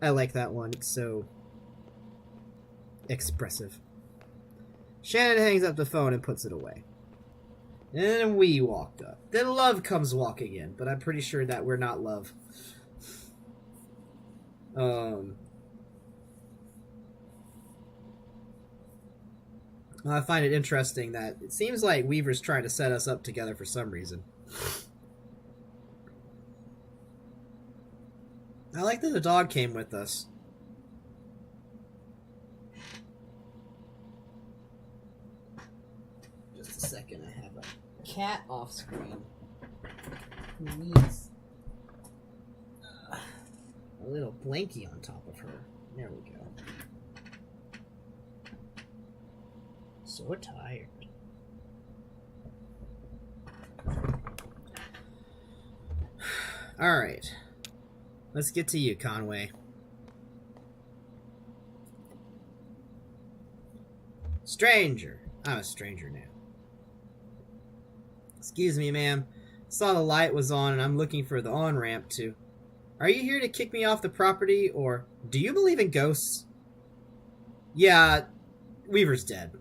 I like that one. It's so... expressive. Shannon hangs up the phone and puts it away. And then we walked up. Then Love comes walking in, but I'm pretty sure that we're not Love. I find it interesting that it seems like Weaver's trying to set us up together for some reason. I like that the dog came with us. Just a second, I have a cat off screen who needs a little blankie on top of her. There we go. So tired. Alright. Let's get to you, Conway. Stranger. I'm a stranger now. Excuse me, ma'am. Saw the light was on and I'm looking for the on-ramp to... Are you here to kick me off the property, or do you believe in ghosts? Yeah, Weaver's dead.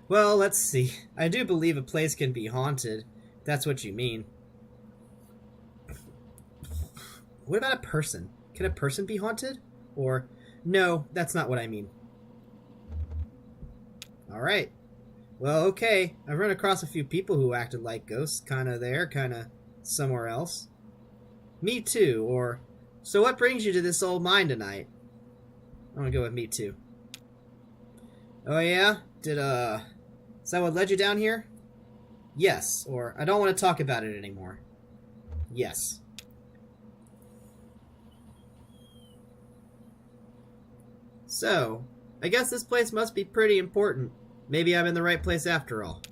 Well, let's see. I do believe a place can be haunted. That's what you mean. What about a person? Can a person be haunted? Or, no, that's not what I mean. Alright. Well, okay. I've run across a few people who acted like ghosts. Kinda there, kinda somewhere else. Me too, or... So what brings you to this old mine tonight? I'm gonna go with me too. Oh yeah? Is that what led you down here? Yes. Or, I don't want to talk about it anymore. Yes. So, I guess this place must be pretty important. Maybe I'm in the right place after all.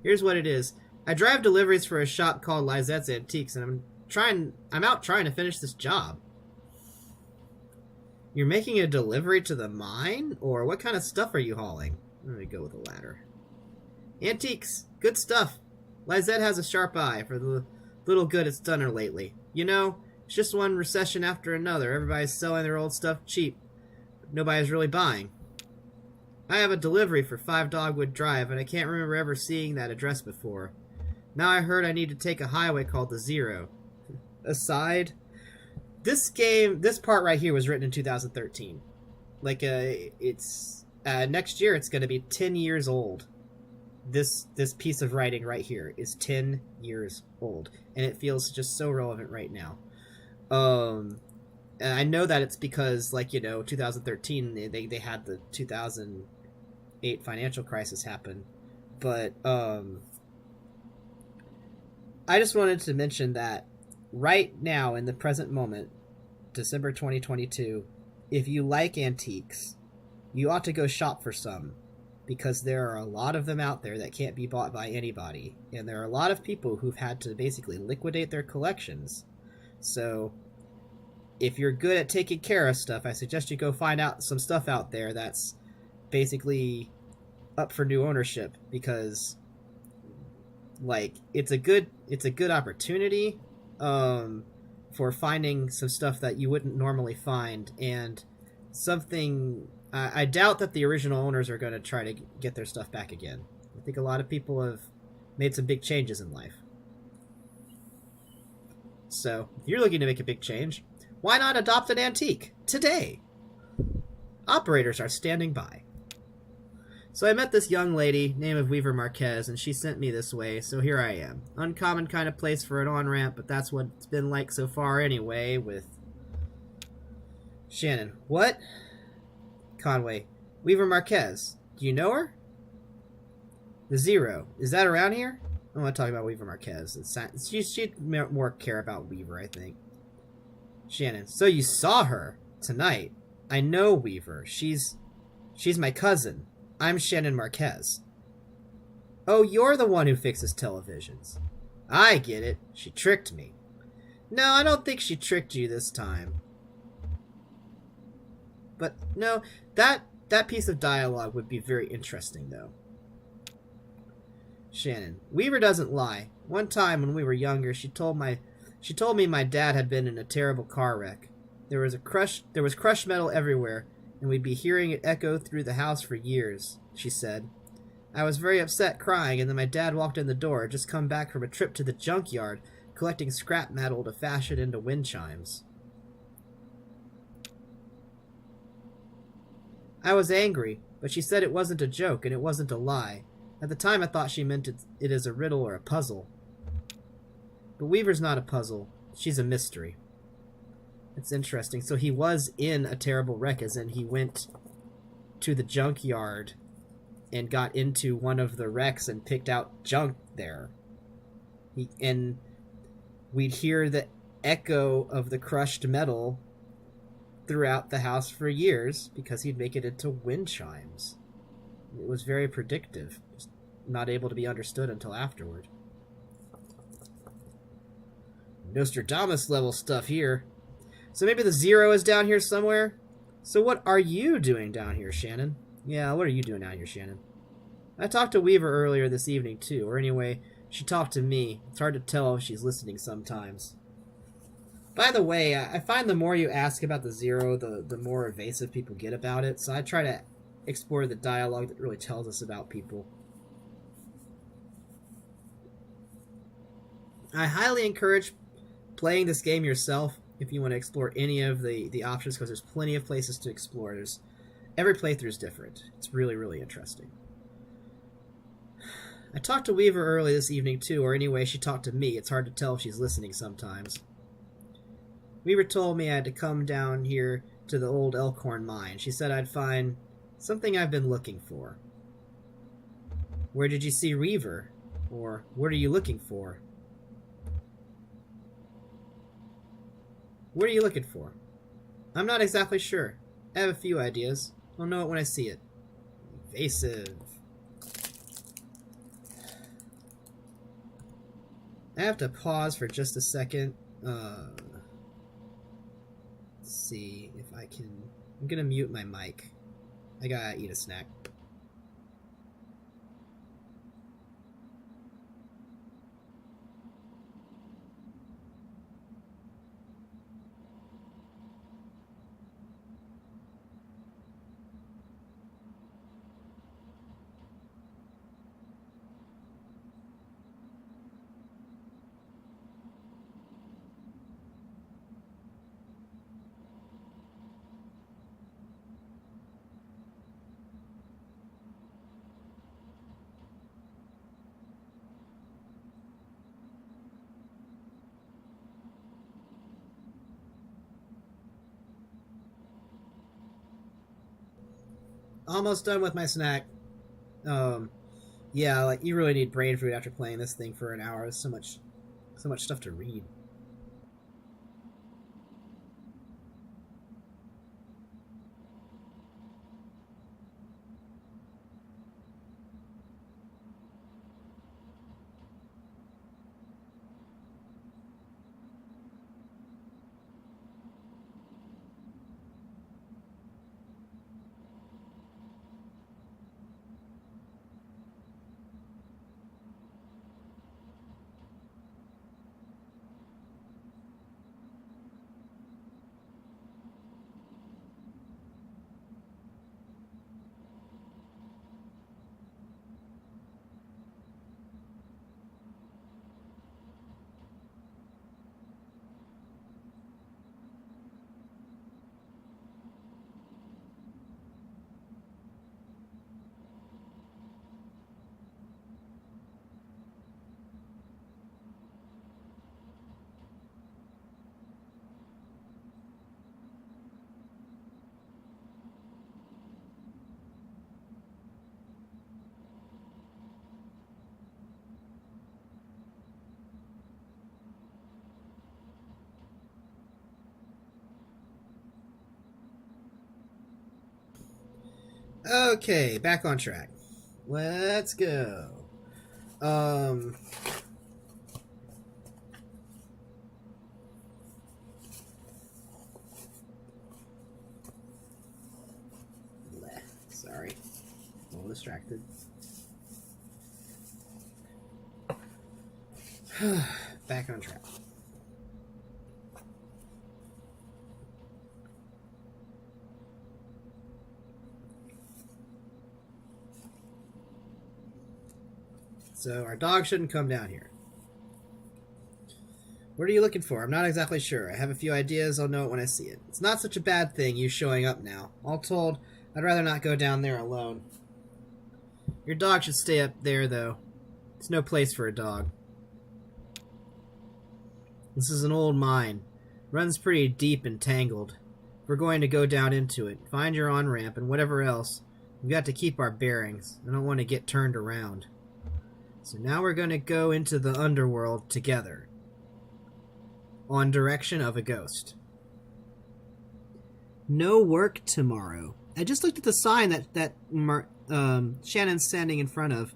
Here's what it is. I drive deliveries for a shop called Lizette's Antiques, and I'm out trying to finish this job. You're making a delivery to the mine? Or what kind of stuff are you hauling? Let me go with a ladder. Antiques. Good stuff. Lizette has a sharp eye for the little good it's done her lately. You know, it's just one recession after another. Everybody's selling their old stuff cheap. Nobody's really buying. I have a delivery for 5 Dogwood Drive, and I can't remember ever seeing that address before. Now I heard I need to take a highway called the Zero. Aside, this part right here was written in 2013. It's next year it's going to be 10 years old. This piece of writing right here is 10 years old, and it feels just so relevant right now. And I know that it's because, 2013, they had the 2008 financial crisis happen. But I just wanted to mention that right now, in the present moment, December 2022, if you like antiques, you ought to go shop for some. Because there are a lot of them out there that can't be bought by anybody. And there are a lot of people who've had to basically liquidate their collections. So if you're good at taking care of stuff, I suggest you go find out some stuff out there that's basically up for new ownership, because it's a good opportunity for finding some stuff that you wouldn't normally find, and something I doubt that the original owners are going to try to get their stuff back again. I think a lot of people have made some big changes in life. So, if you're looking to make a big change, why not adopt an antique today? Operators are standing by. So I met this young lady, name of Weaver Marquez, and she sent me this way, so here I am. Uncommon kind of place for an on-ramp, but that's what it's been like so far anyway, with Shannon. What? Conway. Weaver Marquez. Do you know her? The Zero. Is that around here? I don't want to talk about Weaver Marquez. She'd more care about Weaver, I think. Shannon. So you saw her tonight. I know Weaver. She's my cousin. I'm Shannon Marquez. Oh, you're the one who fixes televisions. I get it. She tricked me. No, I don't think she tricked you this time. But, no, that piece of dialogue would be very interesting, though. Shannon. Weaver doesn't lie. One time when we were younger, she told me my dad had been in a terrible car wreck. There was crushed metal everywhere, and we'd be hearing it echo through the house for years, she said. I was very upset, crying, and then my dad walked in the door, just come back from a trip to the junkyard, collecting scrap metal to fashion into wind chimes. I was angry, but she said it wasn't a joke and it wasn't a lie. At the time I thought she meant it as a riddle or a puzzle. But Weaver's not a puzzle. She's a mystery. It's interesting. So he was in a terrible wreck, as in he went to the junkyard and got into one of the wrecks and picked out junk there. And we'd hear the echo of the crushed metal throughout the house for years because he'd make it into wind chimes. It was very predictive, just not able to be understood until afterward. Nostradamus level stuff here. So maybe the Zero is down here somewhere? So what are you doing down here, Shannon? Yeah, what are you doing down here, Shannon? I talked to Weaver earlier this evening, too. Or anyway, she talked to me. It's hard to tell if she's listening sometimes. By the way, I find the more you ask about the Zero, the more evasive people get about it. So I try to explore the dialogue that really tells us about people. I highly encourage playing this game yourself if you want to explore any of the options, because there's plenty of places to explore. Every playthrough is different. It's really, really interesting. I talked to Weaver early this evening, too, or anyway, she talked to me. It's hard to tell if she's listening sometimes. Weaver told me I had to come down here to the old Elkhorn mine. She said I'd find something I've been looking for. Where did you see Weaver? Or what are you looking for? What are you looking for? I'm not exactly sure. I have a few ideas. I'll know it when I see it. Evasive. I have to pause for just a second. Let's see if I can... I'm gonna mute my mic. I gotta eat a snack. Almost done with my snack. Yeah, like you really need brain food after playing this thing for an hour. There's so much stuff to read. Okay, back on track. Let's go. Um, Sorry, a little distracted. Back on track. So our dog shouldn't come down here. What are you looking for? I'm not exactly sure. I have a few ideas. I'll know it when I see it. It's not such a bad thing, you showing up now. All told, I'd rather not go down there alone. Your dog should stay up there, though. It's no place for a dog. This is an old mine. Runs pretty deep and tangled. We're going to go down into it. Find your on-ramp and whatever else. We've got to keep our bearings. I don't want to get turned around. So now we're going to go into the underworld together. On direction of a ghost. No work tomorrow. I just looked at the sign that Shannon's standing in front of.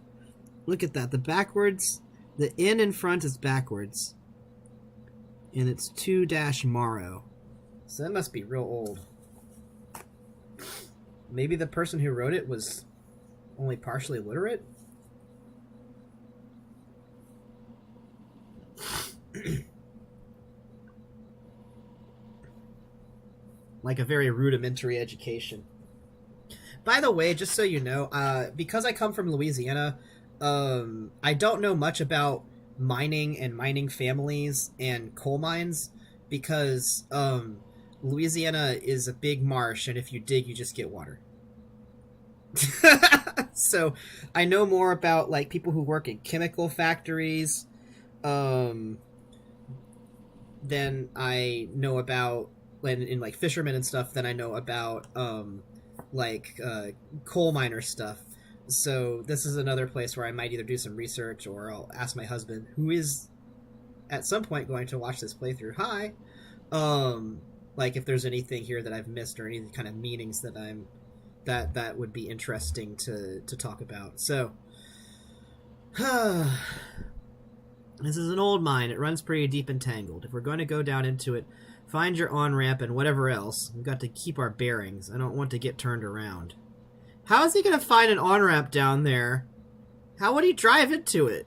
Look at that. The N in front is backwards. And it's 2-Morrow. So that must be real old. Maybe the person who wrote it was only partially literate? Like a very rudimentary education. By the way, just so you know, because I come from Louisiana, I don't know much about mining and mining families and coal mines because Louisiana is a big marsh, and if you dig, you just get water. So I know more about like people who work in chemical factories than I know about in like fishermen and stuff than I know about coal miner stuff. So this is another place where I might either do some research or I'll ask my husband, who is at some point going to watch this playthrough. Hi. Like if there's anything here that I've missed or any kind of meanings that that would be interesting to talk about. So this is an old mine. It runs pretty deep and tangled. If we're going to go down into it, find your on-ramp and whatever else. We've got to keep our bearings. I don't want to get turned around. How is he going to find an on-ramp down there? How would he drive into it?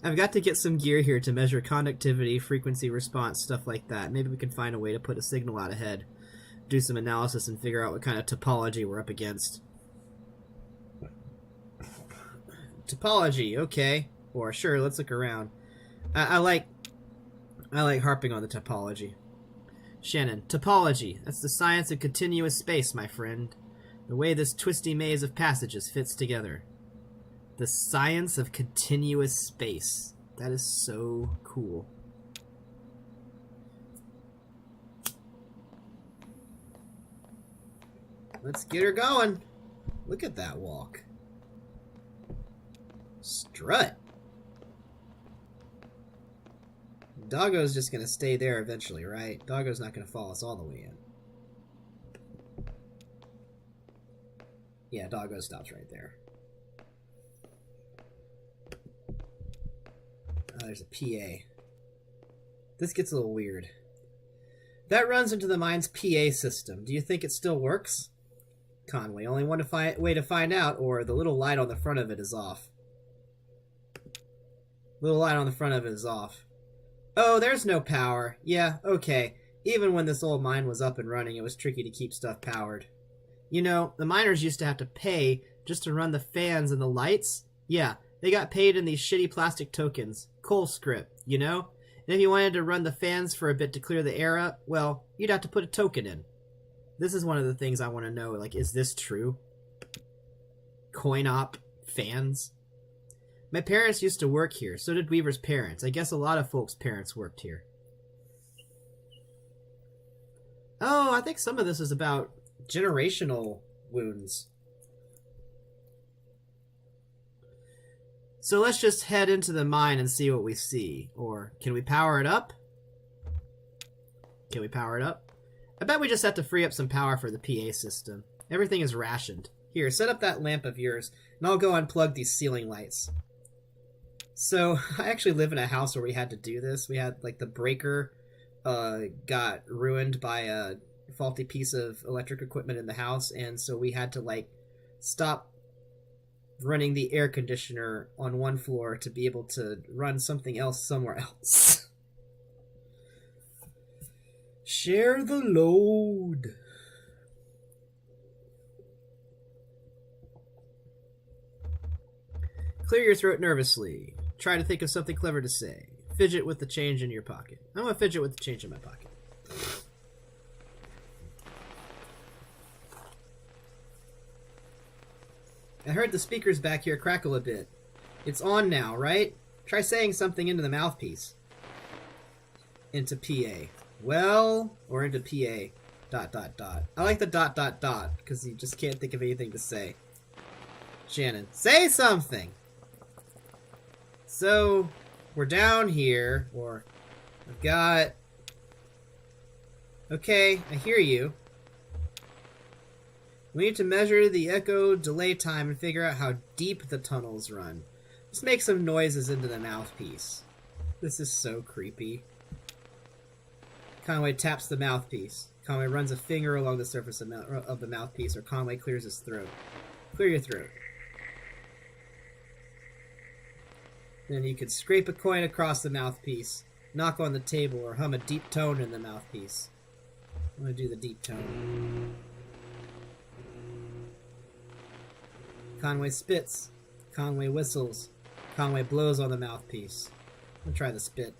I've got to get some gear here to measure conductivity, frequency response, stuff like that. Maybe we can find a way to put a signal out ahead. Do some analysis and figure out what kind of topology we're up against. Topology, okay. Or sure, let's look around. I like harping on the topology. Shannon, topology. That's the science of continuous space, my friend. The way this twisty maze of passages fits together. The science of continuous space. That is so cool. Let's get her going. Look at that walk. Strut. Doggo's just going to stay there eventually, right? Doggo's not going to follow us all the way in. Yeah, Doggo stops right there. Oh, there's a PA. This gets a little weird. That runs into the mine's PA system. Do you think it still works? Conway, only one way to find out, or the little light on the front of it is off. Little light on the front of it is off. Oh, there's no power. Yeah, okay. Even when this old mine was up and running, it was tricky to keep stuff powered. You know, the miners used to have to pay just to run the fans and the lights. Yeah, they got paid in these shitty plastic tokens. Coal script, you know? And if you wanted to run the fans for a bit to clear the air up, well, you'd have to put a token in. This is one of the things I want to know. Like, is this true? Coin-op fans? My parents used to work here. So did Weaver's parents. I guess a lot of folks' parents worked here. Oh, I think some of this is about generational wounds. So let's just head into the mine and see what we see. Or, can we power it up? Can we power it up? I bet we just have to free up some power for the PA system. Everything is rationed. Here, set up that lamp of yours, and I'll go unplug these ceiling lights. So, I actually live in a house where we had to do this. We had, like, the breaker got ruined by a faulty piece of electric equipment in the house, and so we had to, like, stop running the air conditioner on one floor to be able to run something else somewhere else. Share the load. Clear your throat nervously. Try to think of something clever to say. Fidget with the change in your pocket. I'm going to fidget with the change in my pocket. I heard the speakers back here crackle a bit. It's on now, right? Try saying something into the mouthpiece. Into PA. Well, or into PA. ... I like the ... because you just can't think of anything to say. Shannon, say something! So, we're down here, or I've got... Okay, I hear you. We need to measure the echo delay time and figure out how deep the tunnels run. Just make some noises into the mouthpiece. This is so creepy. Conway taps the mouthpiece. Conway runs a finger along the surface of the mouthpiece, or Conway clears his throat. Clear your throat. Then you could scrape a coin across the mouthpiece, knock on the table, or hum a deep tone in the mouthpiece. I'm going to do the deep tone. Conway spits. Conway whistles. Conway blows on the mouthpiece. I'm going to try the spit.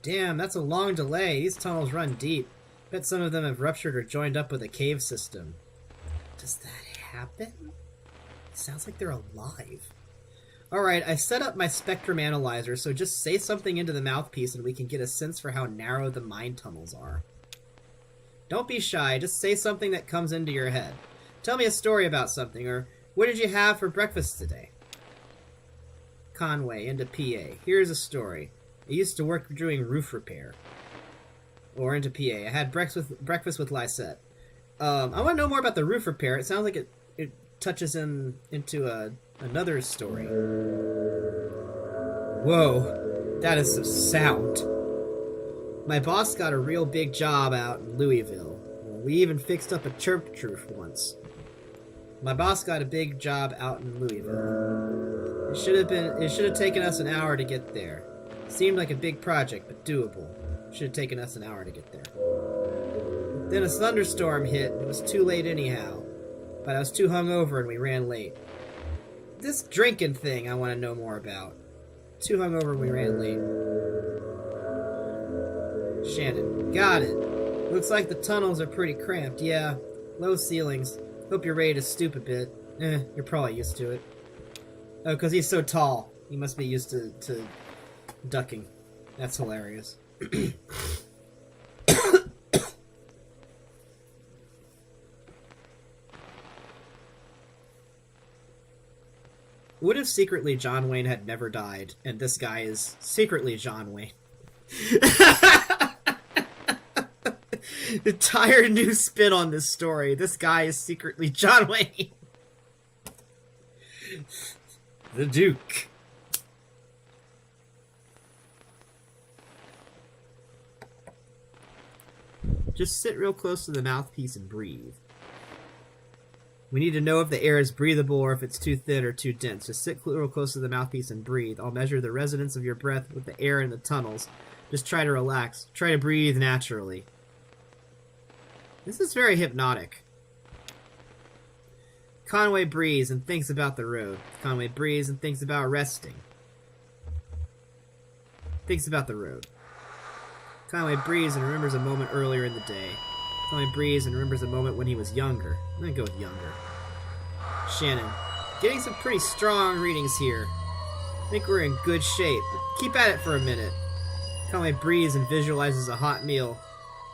Damn, that's a long delay. These tunnels run deep. Bet some of them have ruptured or joined up with a cave system. Does that happen? Sounds like they're alive. Alright, I set up my spectrum analyzer, so just say something into the mouthpiece and we can get a sense for how narrow the mine tunnels are. Don't be shy, just say something that comes into your head. Tell me a story about something, or what did you have for breakfast today? Conway, into PA. Here's a story. I used to work doing roof repair. Or into PA. I had breakfast with Lysette. I want to know more about the roof repair. It sounds like it touches into another story. Whoa, that is some sound. My boss got a real big job out in Louisville. We even fixed up a church roof once. My boss got a big job out in Louisville. It should have taken us an hour to get there. Seemed like a big project, but doable. Should have taken us an hour to get there. Then a thunderstorm hit, and it was too late anyhow. But I was too hungover and we ran late. This drinking thing I want to know more about. Too hungover and we ran late. Shannon, got it. Looks like the tunnels are pretty cramped. Yeah, low ceilings. Hope you're ready to stoop a bit. You're probably used to it. Oh, because he's so tall. He must be used to ducking. That's hilarious. What if secretly John Wayne had never died, and this guy is secretly John Wayne? Entire new spin on this story. This guy is secretly John Wayne. The Duke. Just sit real close to the mouthpiece and breathe. We need to know if the air is breathable or if it's too thin or too dense. Just sit real close to the mouthpiece and breathe. I'll measure the resonance of your breath with the air in the tunnels. Just try to relax. Try to breathe naturally. This is very hypnotic. Conway breathes and thinks about the road. Conway breathes and thinks about resting. Thinks about the road. Conway breathes and remembers a moment earlier in the day. Conway breathes and remembers a moment when he was younger. I'm gonna go with younger. Shannon. Getting some pretty strong readings here. I think we're in good shape, but keep at it for a minute. Conway breathes and visualizes a hot meal.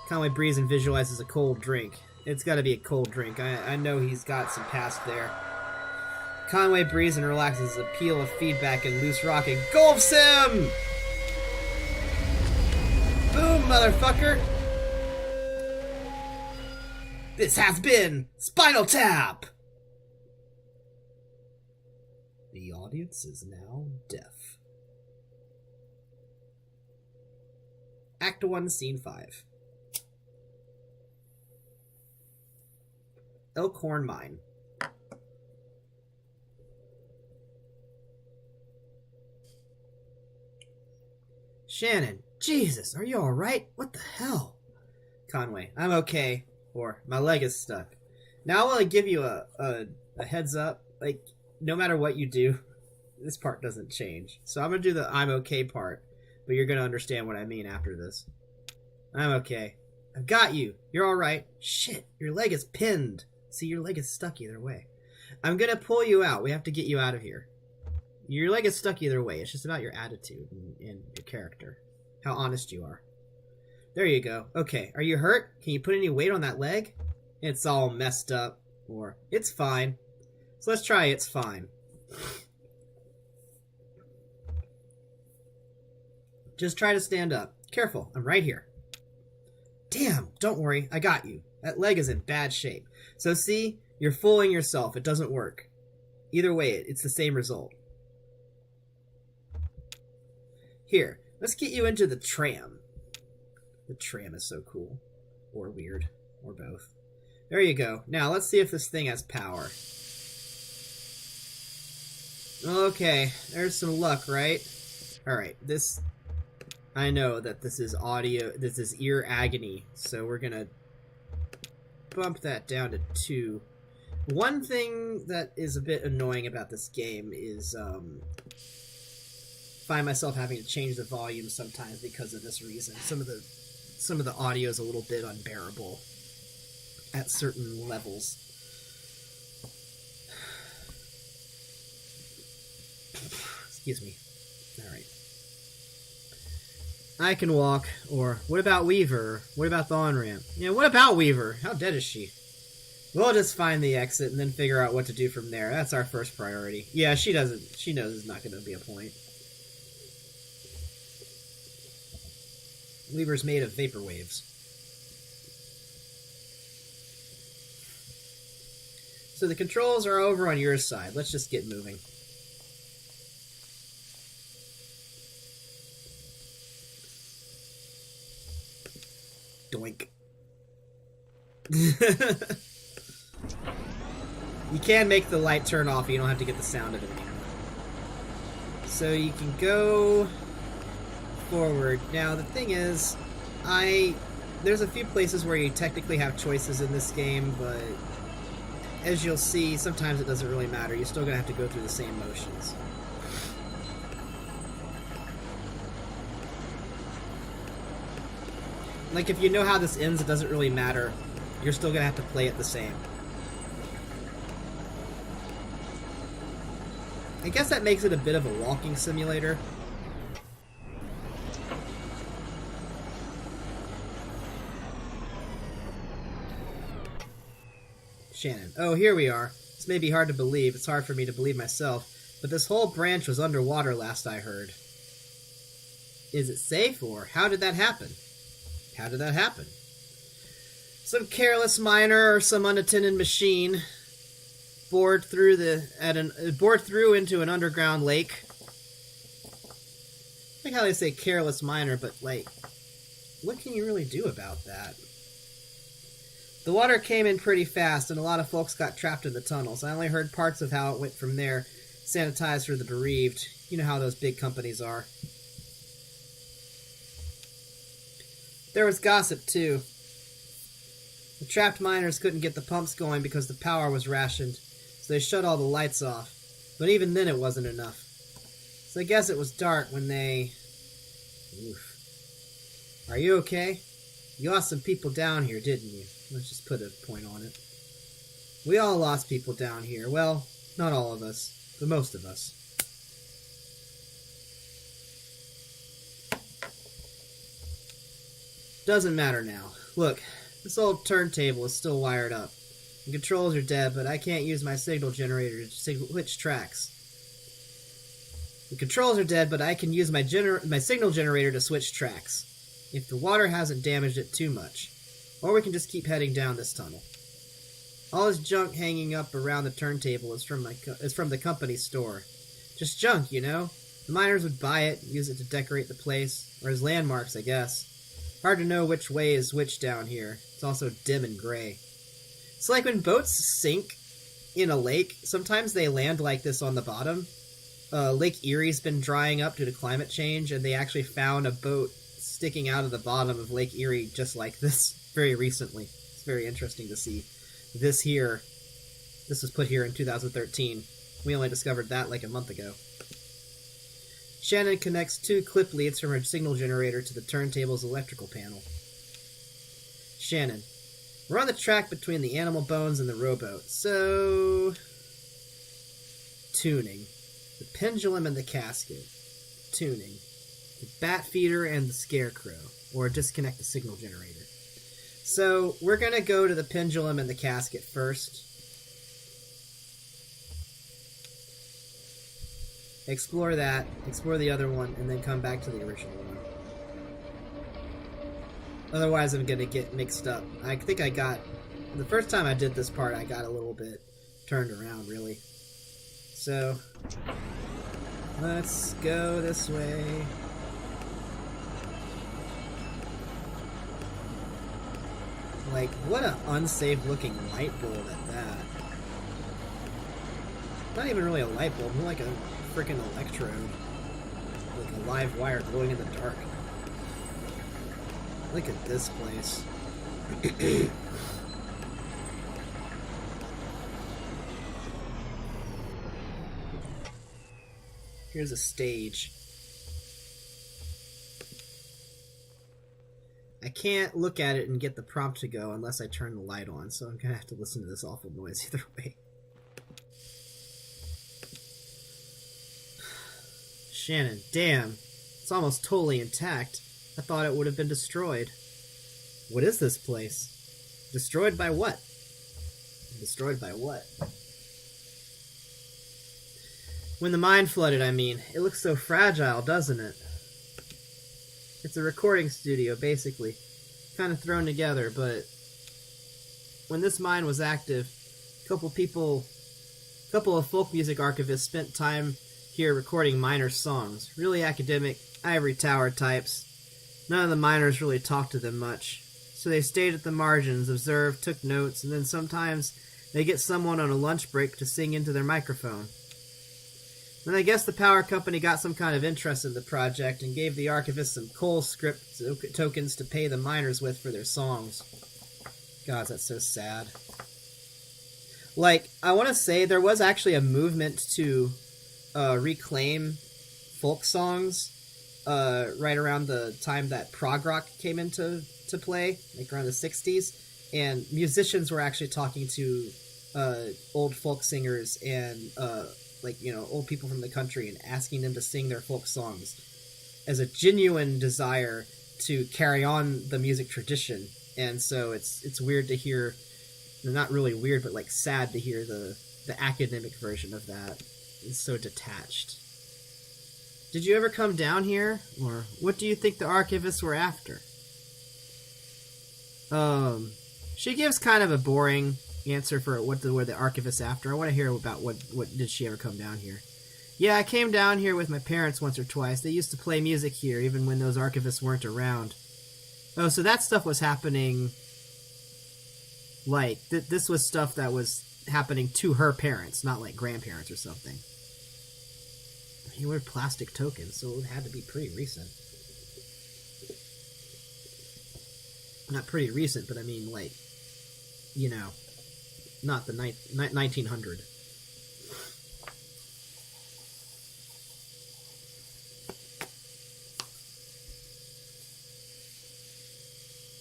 Conway breathes and visualizes a cold drink. It's gotta be a cold drink. I know he's got some past there. Conway breathes and relaxes a peal of feedback and loose rock and gulps him! Boom, motherfucker! This has been Spinal Tap! The audience is now deaf. Act 1, Scene 5. Elkhorn Mine. Shannon, Jesus, are you alright? What the hell? Conway, I'm okay. Or, my leg is stuck. Now I want to give you a heads up. Like, no matter what you do, this part doesn't change. So I'm going to do the I'm okay part. But you're going to understand what I mean after this. I'm okay. I've got you. You're alright. Shit, your leg is pinned. See, your leg is stuck either way. I'm going to pull you out. We have to get you out of here. Your leg is stuck either way. It's just about your attitude and your character. How honest you are. There you go. Okay, are you hurt? Can you put any weight on that leg? It's all messed up. Or, it's fine. So let's try it's fine. Just try to stand up. Careful, I'm right here. Damn, don't worry, I got you. That leg is in bad shape. So see, you're fooling yourself. It doesn't work. Either way, it's the same result. Here, let's get you into the tram. The tram is so cool. Or weird. Or both. There you go. Now, let's see if this thing has power. Okay, there's some luck, right? Alright, this... I know that this is audio... This is ear agony, so we're gonna bump that down to 2. One thing that is a bit annoying about this game is, find myself having to change the volume sometimes because of this reason. Some of the audio is a little bit unbearable at certain levels. Excuse me. All right. I can walk. Or, what about Weaver? What about the on-ramp? Yeah, what about Weaver? How dead is she? We'll just find the exit and then figure out what to do from there. That's our first priority. Yeah, she doesn't. She knows it's not going to be a point. Weaver's made of vapor waves. So the controls are over on your side. Let's just get moving. Doink. You can make the light turn off. You don't have to get the sound of it anymore. So you can go forward. Now the thing is, there's a few places where you technically have choices in this game, but as you'll see, sometimes it doesn't really matter. You're still gonna have to go through the same motions. Like, if you know how this ends, it doesn't really matter. You're still gonna have to play it the same. I guess that makes it a bit of a walking simulator. Shannon. Oh, here we are. This may be hard to believe. It's hard for me to believe myself. But this whole branch was underwater last I heard. Is it safe, or how did that happen? How did that happen? Some careless miner or some unattended machine bored through into an underground lake. I like how they say careless miner, but like, what can you really do about that? The water came in pretty fast, and a lot of folks got trapped in the tunnels. I only heard parts of how it went from there, sanitized for the bereaved. You know how those big companies are. There was gossip, too. The trapped miners couldn't get the pumps going because the power was rationed, so they shut all the lights off. But even then it wasn't enough. So I guess it was dark when they... Oof. Are you okay? You lost some people down here, didn't you? Let's just put a point on it. We all lost people down here. Well, not all of us, but most of us. Doesn't matter now. Look, this old turntable is still wired up. The controls are dead, but I can't use my signal generator to switch tracks. The controls are dead, but I can use my signal generator to switch tracks. If the water hasn't damaged it too much. Or we can just keep heading down this tunnel. All this junk hanging up around the turntable is from the company's store. Just junk, you know? The miners would buy it, use it to decorate the place, or as landmarks, I guess. Hard to know which way is which down here. It's also dim and gray. It's like when boats sink in a lake, sometimes they land like this on the bottom. Lake Erie's been drying up due to climate change, and they actually found a boat sticking out of the bottom of Lake Erie just like this very recently. It's very interesting to see. This was put here in 2013. We only discovered that like a month ago. Shannon connects 2 clip leads from her signal generator to the turntable's electrical panel. Shannon. We're on the track between the animal bones and the rowboat, so... Tuning. The pendulum and the casket. Tuning. The bat feeder and the scarecrow. Or disconnect the signal generator. So, we're going to go to the pendulum and the casket first. Explore that, explore the other one, and then come back to the original one. Otherwise, I'm going to get mixed up. I think the first time I did this part, I got a little bit turned around, really. So, let's go this way. Like, what an unsafe looking light bulb at that. Not even really a light bulb, more like a freaking electrode. Like a live wire glowing in the dark. Look at this place. Here's a stage. I can't look at it and get the prompt to go unless I turn the light on, so I'm gonna have to listen to this awful noise either way. Shannon, damn. It's almost totally intact. I thought it would have been destroyed. What is this place? Destroyed by what? Destroyed by what? When the mine flooded, I mean. It looks so fragile, doesn't it? It's a recording studio, basically. Kind of thrown together, but when this mine was active, a couple of folk music archivists spent time here recording miners' songs. Really academic, ivory tower types. None of the miners really talked to them much. So they stayed at the margins, observed, took notes, and then sometimes they get someone on a lunch break to sing into their microphone. Then I guess the power company got some kind of interest in the project and gave the archivists some coal script tokens to pay the miners with for their songs. God, that's so sad. Like, I want to say there was actually a movement to reclaim folk songs right around the time that prog rock came into play, like around the 60s. And musicians were actually talking to old folk singers and old people from the country and asking them to sing their folk songs as a genuine desire to carry on the music tradition. And so it's weird to hear, not really weird, but like sad to hear the academic version of that. It's so detached. Did you ever come down here? Or what do you think the archivists were after? She gives kind of a boring answer for what were the archivists after. I want to hear about what did she ever come down here. Yeah, I came down here with my parents once or twice. They used to play music here even when those archivists weren't around. Oh, so that stuff was happening, like, this was stuff that was happening to her parents, not like grandparents or something. They were plastic tokens, so it had to be pretty recent. Not pretty recent, but I mean, like, you know, not the 1900.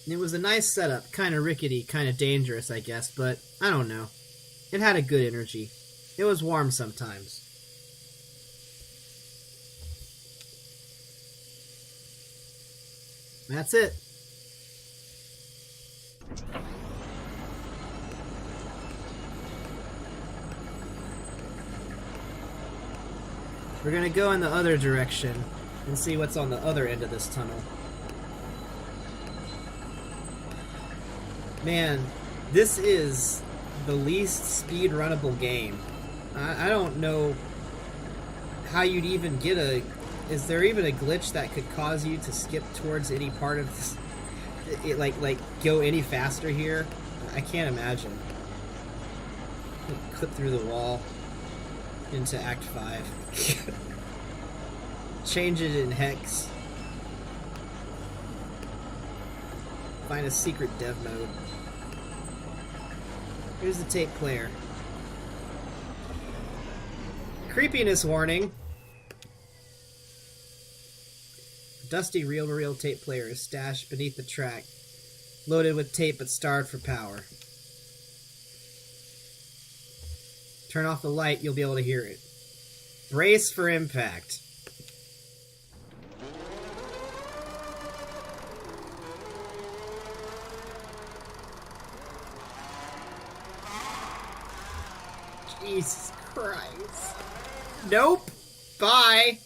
It was a nice setup, kind of rickety, kind of dangerous, I guess, but I don't know. It had a good energy. It was warm sometimes. That's it. We're gonna go in the other direction and see what's on the other end of this tunnel. Man, this is the least speed-runnable game. I don't know how you'd even get a... Is there even a glitch that could cause you to skip towards any part of this? Like go any faster here? I can't imagine. Clip through the wall into Act 5. Change it in Hex. Find a secret dev mode. Here's the tape player. Creepiness warning. Dusty reel-to-reel tape player is stashed beneath the track, loaded with tape but starved for power. Turn off the light, you'll be able to hear it. Brace for impact. Jesus Christ. Nope. Bye.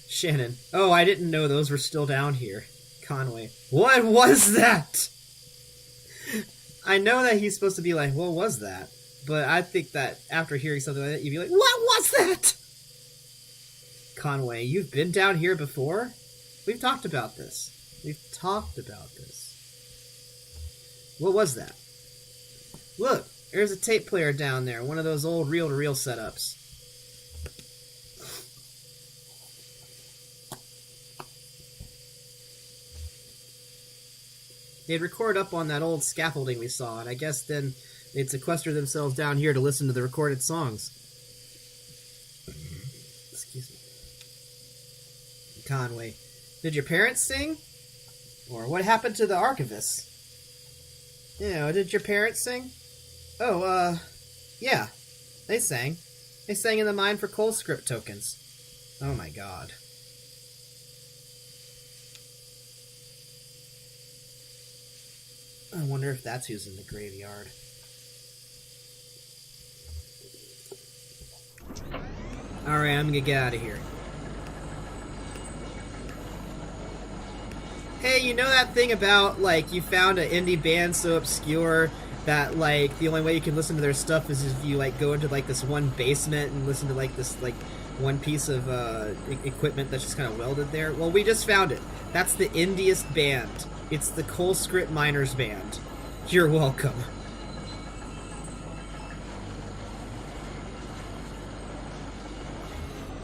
Shannon. Oh, I didn't know those were still down here. Conway. What was that? I know that he's supposed to be like, what was that? But I think that after hearing something like that, you'd be like, what was that? Conway, you've been down here before? We've talked about this. What was that? Look, there's a tape player down there. One of those old reel-to-reel setups. They'd record up on that old scaffolding we saw, and I guess then they'd sequester themselves down here to listen to the recorded songs. Excuse me. Conway, did your parents sing? Or what happened to the archivists? Did your parents sing? Oh, yeah. They sang. They sang in the mine for coal script tokens. Oh my god. I wonder if that's who's in the graveyard. Alright, I'm gonna get out of here. Hey, you know that thing about, like, you found an indie band so obscure that, like, the only way you can listen to their stuff is if you, like, go into, like, this one basement and listen to, like, this, like, one piece of equipment that's just kind of welded there? Well, we just found it. That's the indiest band. It's the Colescript Miners Band. You're welcome.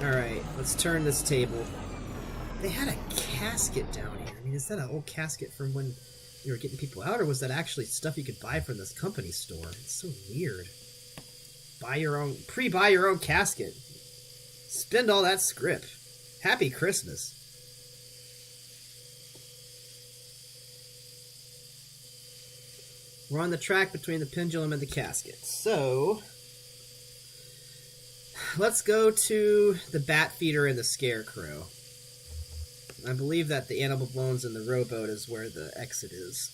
Alright, let's turn this table. They had a casket down here. I mean, is that an old casket from when you were getting people out, or was that actually stuff you could buy from this company store? It's so weird. Buy your own, pre-buy your own casket. Spend all that script. Happy Christmas. We're on the track between the pendulum and the casket. So, let's go to the bat feeder and the scarecrow. I believe that the animal bones and the rowboat is where the exit is.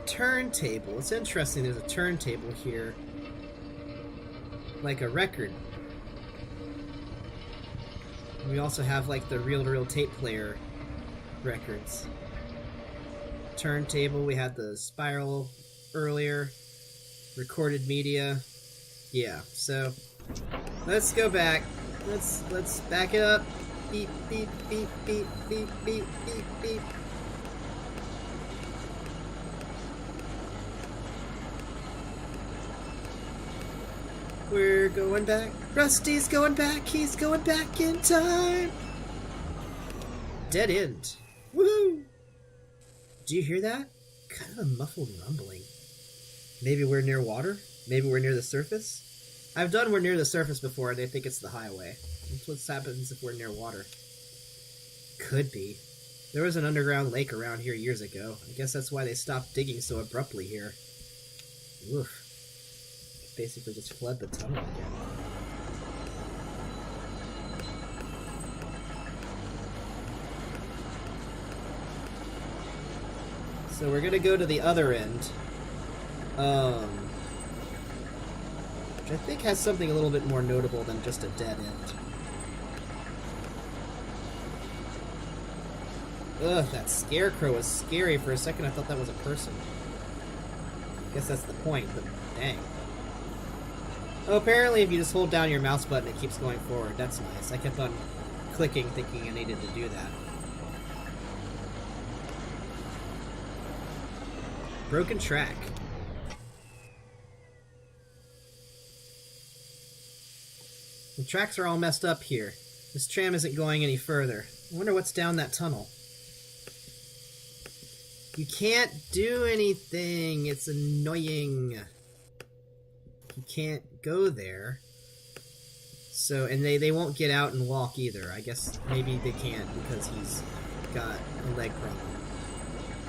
Turntable. It's interesting there's a turntable here. Like a record. And we also have like the reel-to-reel tape player records. Turntable, we had the spiral earlier. Recorded media. Yeah, so let's go back. Let's back it up. Beep, beep, beep, beep, beep, beep, beep, beep. We're going back. Rusty's going back. He's going back in time. Dead end. Woohoo! Do you hear that? Kind of a muffled rumbling. Maybe we're near water? Maybe we're near the surface? I've done we're near the surface before, and they think it's the highway. That's what happens if we're near water. Could be. There was an underground lake around here years ago. I guess that's why they stopped digging so abruptly here. Oof. Basically just flood the tunnel again. So we're gonna go to the other end. Which I think has something a little bit more notable than just a dead end. Ugh, that scarecrow was scary. For a second I thought that was a person. I guess that's the point, but dang. Oh, apparently if you just hold down your mouse button it keeps going forward. That's nice. I kept on clicking thinking I needed to do that. Broken track. The tracks are all messed up here. This tram isn't going any further. I wonder what's down that tunnel. You can't do anything. It's annoying. You can't go there. So, and they won't get out and walk either. I guess maybe they can't because he's got a leg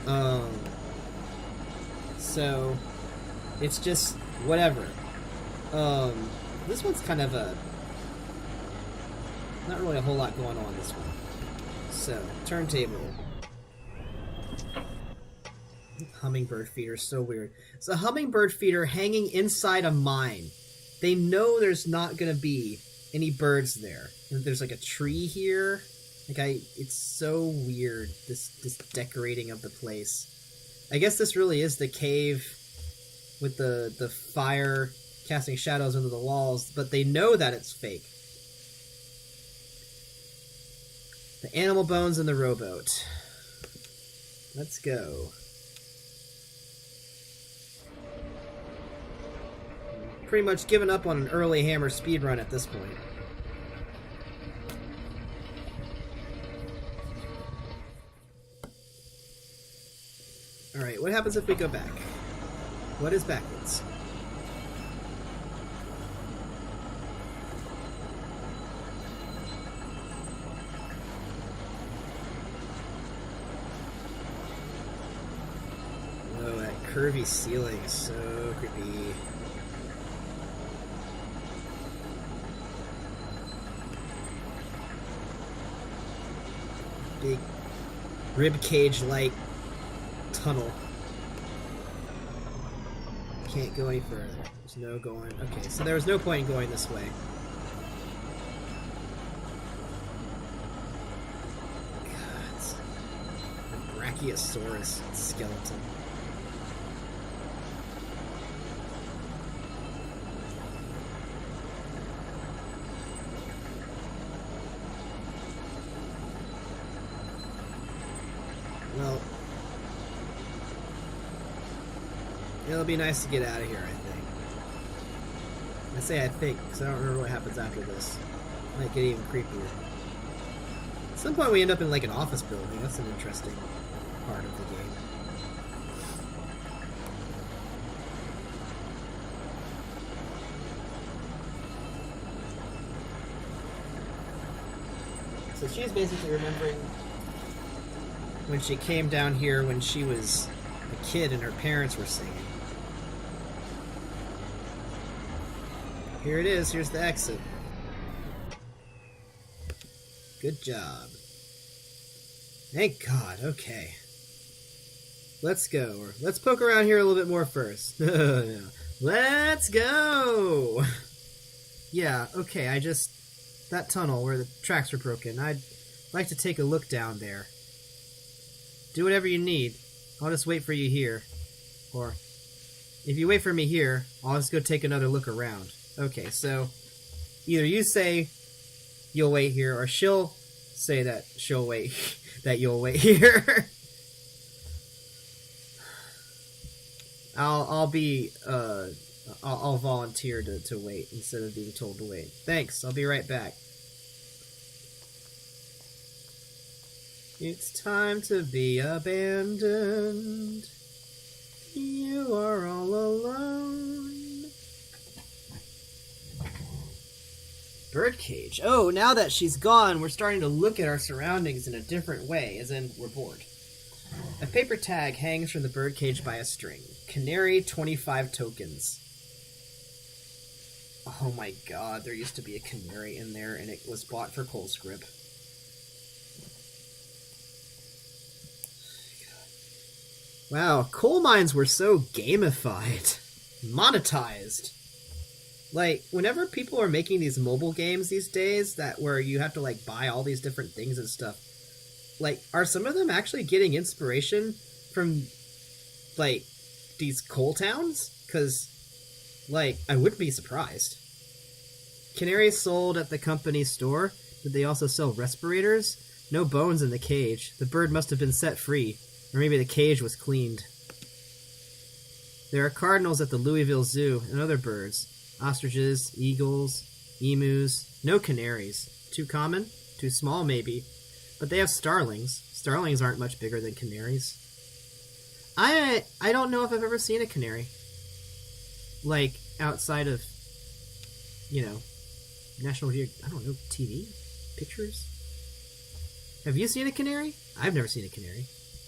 problem. So, it's just whatever. This one's kind of a... Not really a whole lot going on this one. So, turntable. Hummingbird feeder is so weird. It's a hummingbird feeder hanging inside a mine. They know there's not going to be any birds there. And there's like a tree here. It's so weird, this decorating of the place. I guess this really is the cave with the fire casting shadows into the walls, but they know that it's fake. The animal bones and the rowboat. Let's go. Pretty much given up on an early hammer speedrun at this point. Alright, what happens if we go back? What is backwards? Oh, that curvy ceiling is so creepy. big rib cage-like tunnel. Can't go any further. There's no going. Okay, so there was no point in going this way. God. A Brachiosaurus skeleton. Well, it'll be nice to get out of here, I think. I say I think, because I don't remember what happens after this. It might get even creepier. At some point we end up in like an office building. That's an interesting part of the game. So she's basically remembering when she came down here when she was a kid and her parents were singing. Here it is. Here's the exit. Good job. Thank God. Okay. Let's go. Or let's poke around here a little bit more first. No. Let's go! Yeah, okay, that tunnel where the tracks were broken, I'd like to take a look down there. Do whatever you need. I'll just wait for you here. Or, if you wait for me here, I'll just go take another look around. Okay, so either you say you'll wait here, or she'll say that she'll wait, that you'll wait here. I'll volunteer to wait instead of being told to wait. Thanks, I'll be right back. It's time to be abandoned. You are all alone. Birdcage. Oh, now that she's gone, we're starting to look at our surroundings in a different way, as in we're bored. A paper tag hangs from the birdcage by a string. Canary, 25 tokens. Oh my god, there used to be a canary in there, and it was bought for coal script. Wow, coal mines were so gamified. Monetized. Like, whenever people are making these mobile games these days, where you have to, like, buy all these different things and stuff, like, are some of them actually getting inspiration from, like, these coal towns? Because, like, I wouldn't be surprised. Canaries sold at the company store. Did they also sell respirators? No bones in the cage. The bird must have been set free. Or maybe the cage was cleaned. There are cardinals at the Louisville Zoo and other birds. Ostriches, eagles, emus. No canaries. Too common? Too small, maybe. But they have starlings. Starlings aren't much bigger than canaries. I don't know if I've ever seen a canary. Like, outside of, you know, National Geographic, I don't know, TV? Pictures? Have you seen a canary? I've never seen a canary.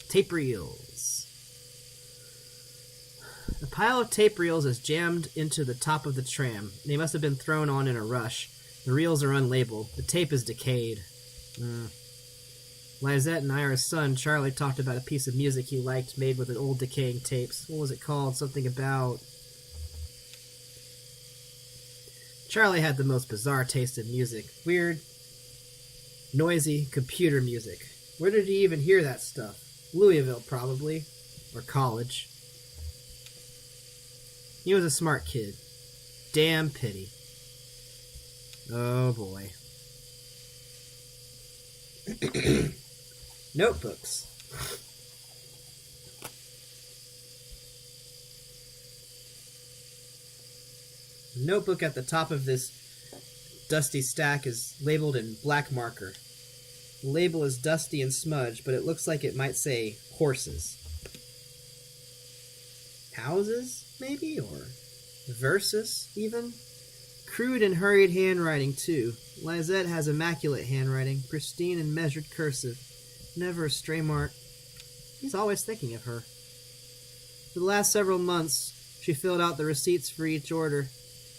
Tape reels. A pile of tape reels is jammed into the top of the tram. They must have been thrown on in a rush. The reels are unlabeled. The tape is decayed. Lizette and Ira's son, Charlie, talked about a piece of music he liked made with an old decaying tapes. What was it called? Something about... Charlie had the most bizarre taste in music. Weird, noisy computer music. Where did he even hear that stuff? Louisville, probably. Or college. He was a smart kid. Damn pity. Oh boy. Notebooks. The notebook at the top of this dusty stack is labeled in black marker. The label is dusty and smudged, but it looks like it might say horses. Houses, maybe? Or verses, even? Crude and hurried handwriting, too. Lizette has immaculate handwriting, pristine and measured cursive. Never a stray mark. He's always thinking of her. For the last several months, she filled out the receipts for each order.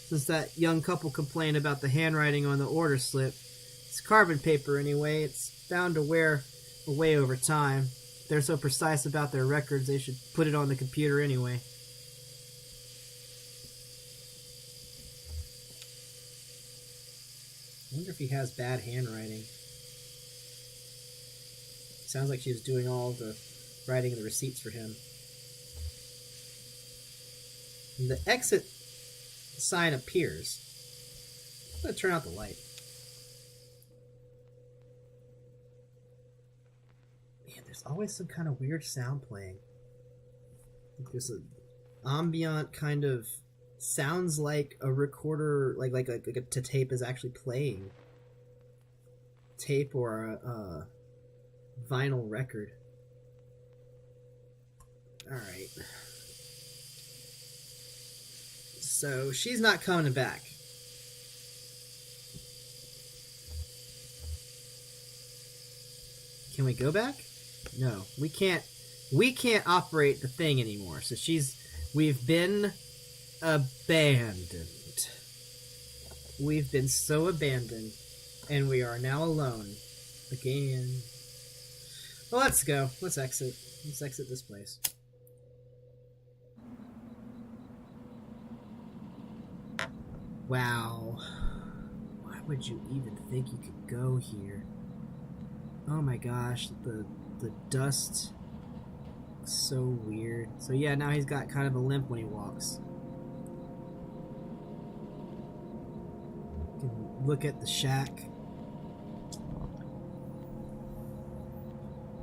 Since that young couple complained about the handwriting on the order slip. It's carbon paper, anyway. It's bound to wear away over time. If they're so precise about their records, they should put it on the computer anyway. I wonder if he has bad handwriting. Sounds like she was doing all the writing and the receipts for him. And the exit sign appears. I'm going to turn out the light. Man, there's always some kind of weird sound playing. There's an ambient kind of sounds like a recorder, like a tape is actually playing. Tape or a vinyl record. Alright. So she's not coming back. Can we go back? No, we can't. We can't operate the thing anymore. So we've been abandoned. We've been so abandoned, and we are now alone again. Well, let's go. Let's exit. Let's exit this place. Wow. Why would you even think you could go here? Oh my gosh, the dust. So weird. So yeah, now he's got kind of a limp when he walks. You can look at the shack.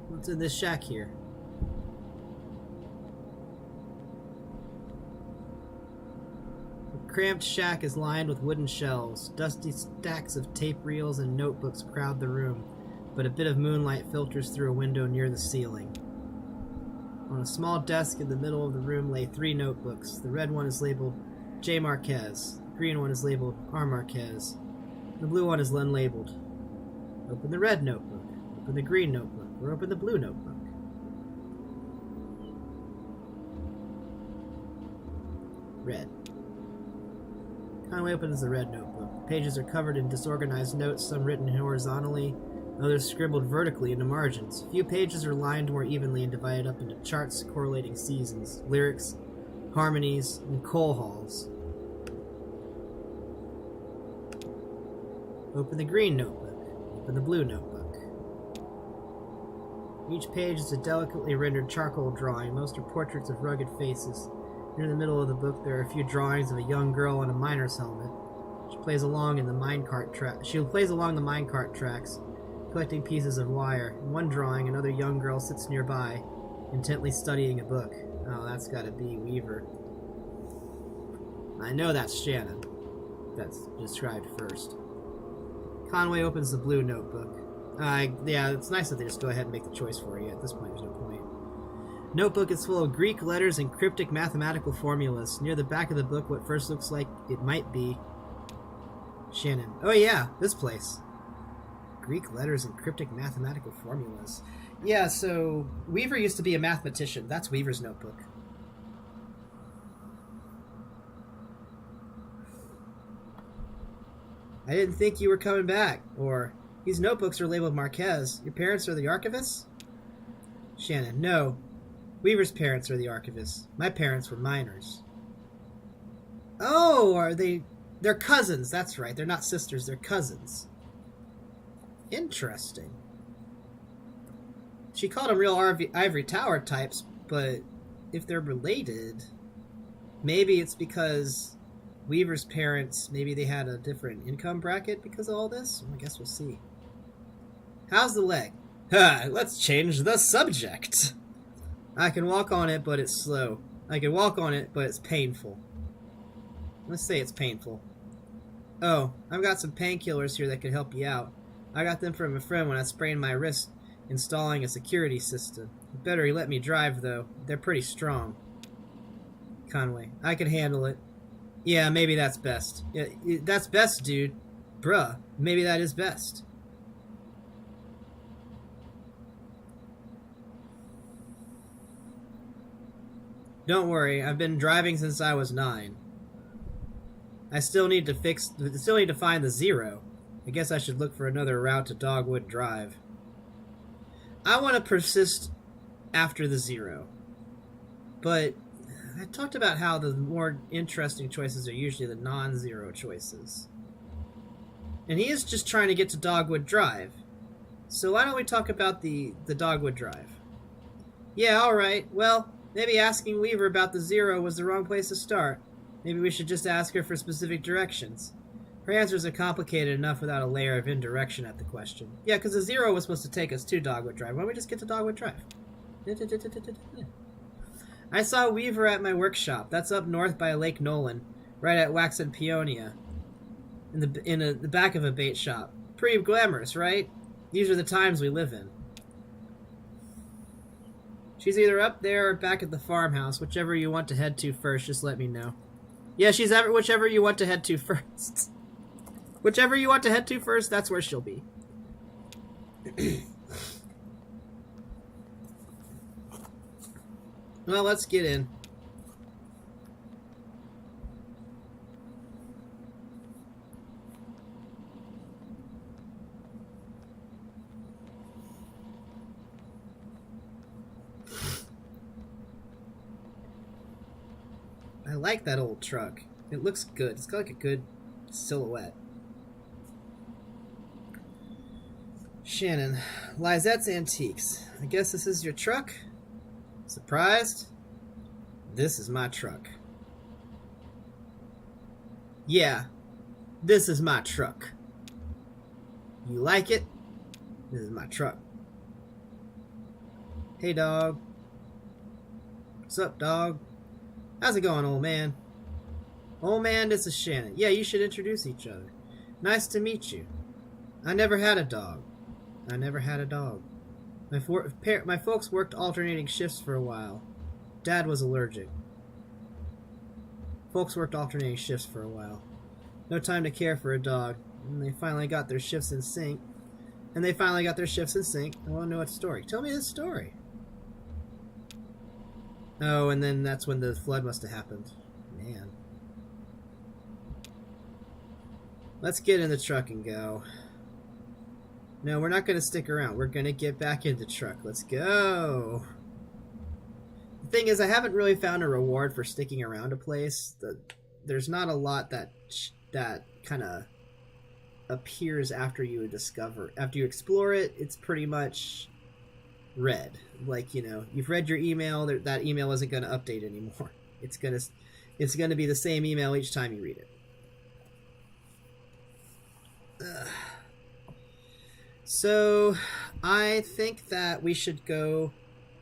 What's in this shack here? The cramped shack is lined with wooden shelves. Dusty stacks of tape reels and notebooks crowd the room, but a bit of moonlight filters through a window near the ceiling. On a small desk in the middle of the room lay 3 notebooks. The red one is labeled J. Marquez. The green one is labeled R. Marquez. The blue one is unlabeled. Open the red notebook. Open the green notebook. Or open the blue notebook. Red. Conway opens the red notebook. Pages are covered in disorganized notes, some written horizontally, others scribbled vertically into margins. A few pages are lined more evenly and divided up into charts correlating seasons, lyrics, harmonies, and coal halls. Open the green notebook. Open the blue notebook. Each page is a delicately rendered charcoal drawing. Most are portraits of rugged faces. Near the middle of the book, there are a few drawings of a young girl in a miner's helmet. She plays along the minecart tracks, collecting pieces of wire. In one drawing, another young girl sits nearby, intently studying a book. Oh, that's gotta be Weaver. I know that's Shannon. That's described first. Conway opens the blue notebook. Yeah, it's nice that they just go ahead and make the choice for you. At this point, there's no point. Notebook is full of Greek letters and cryptic mathematical formulas. Near the back of the book, what first looks like it might be Shannon. Oh yeah, this place. Greek letters and cryptic mathematical formulas. Yeah, so Weaver used to be a mathematician. That's Weaver's notebook. I didn't think you were coming back. Or, these notebooks are labeled Marquez. Your parents are the archivists? Shannon, no. Weaver's parents are the archivists. My parents were miners. Oh, are they... They're cousins, that's right. They're not sisters, they're cousins. Interesting. She called them real ivory tower types, but if they're related, maybe it's because Weaver's parents, maybe they had a different income bracket because of all this? I guess we'll see. How's the leg? Let's change the subject. I can walk on it, but it's slow. I can walk on it, but it's painful. Let's say it's painful. Oh, I've got some painkillers here that could help you out. I got them from a friend when I sprained my wrist installing a security system. Better he let me drive, though. They're pretty strong. Conway, I can handle it. Yeah, maybe that's best. Yeah, that's best, dude. Bruh, maybe that is best. Don't worry, I've been driving since I was 9. I still need to find the 0. I guess I should look for another route to Dogwood Drive. I want to persist after the 0. But I talked about how the more interesting choices are usually the non-0 choices. And he is just trying to get to Dogwood Drive. So why don't we talk about the Dogwood Drive? Yeah, alright. Well, maybe asking Weaver about the 0 was the wrong place to start. Maybe we should just ask her for specific directions. Her answers are complicated enough without a layer of indirection at the question. Yeah, because the 0 was supposed to take us to Dogwood Drive. Why don't we just get to Dogwood Drive? I saw Weaver at my workshop. That's up north by Lake Nolan, right at Wax and Peonia, in the back of a bait shop. Pretty glamorous, right? These are the times we live in. She's either up there or back at the farmhouse. Whichever you want to head to first, just let me know. Yeah, she's whichever you want to head to first. Whichever you want to head to first, that's where she'll be. Well, let's get in. I like that old truck. It looks good. It's got like a good silhouette. Shannon, Lizette's Antiques. I guess this is your truck? Surprised? This is my truck. Yeah, this is my truck. You like it? This is my truck. Hey, dog. What's up, dog? How's it going, old man? Old man, this is Shannon. Yeah, you should introduce each other. Nice to meet you. I never had a dog. I never had a dog. My folks worked alternating shifts for a while. Dad was allergic. Folks worked alternating shifts for a while. No time to care for a dog. And they finally got their shifts in sync. I want to know what story. Tell me the story. Oh, and then that's when the flood must have happened. Man. Let's get in the truck and go. No, we're not going to stick around. We're going to get back in the truck. Let's go. The thing is, I haven't really found a reward for sticking around a place. There's not a lot that kind of appears after you explore it. It's pretty much read. Like, you know, you've read your email. That email isn't going to update anymore. It's going to be the same email each time you read it. So, I think that we should go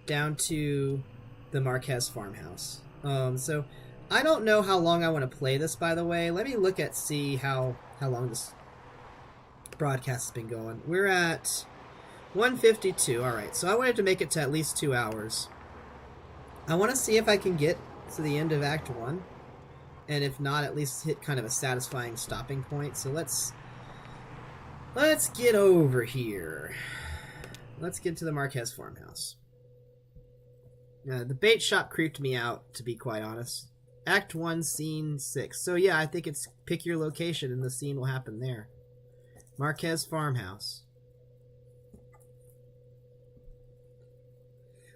down to the Marquez farmhouse. So, I don't know how long I want to play this, by the way. Let me look at see how long this broadcast has been going. We're at 1:52. Alright, so I wanted to make it to at least 2 hours. I want to see if I can get to the end of Act 1. And if not, at least hit kind of a satisfying stopping point. So let's get over here. Let's get to the Marquez farmhouse. The bait shop creeped me out, to be quite honest. Act 1, Scene 6. So yeah, I think it's pick your location and the scene will happen there. Marquez farmhouse.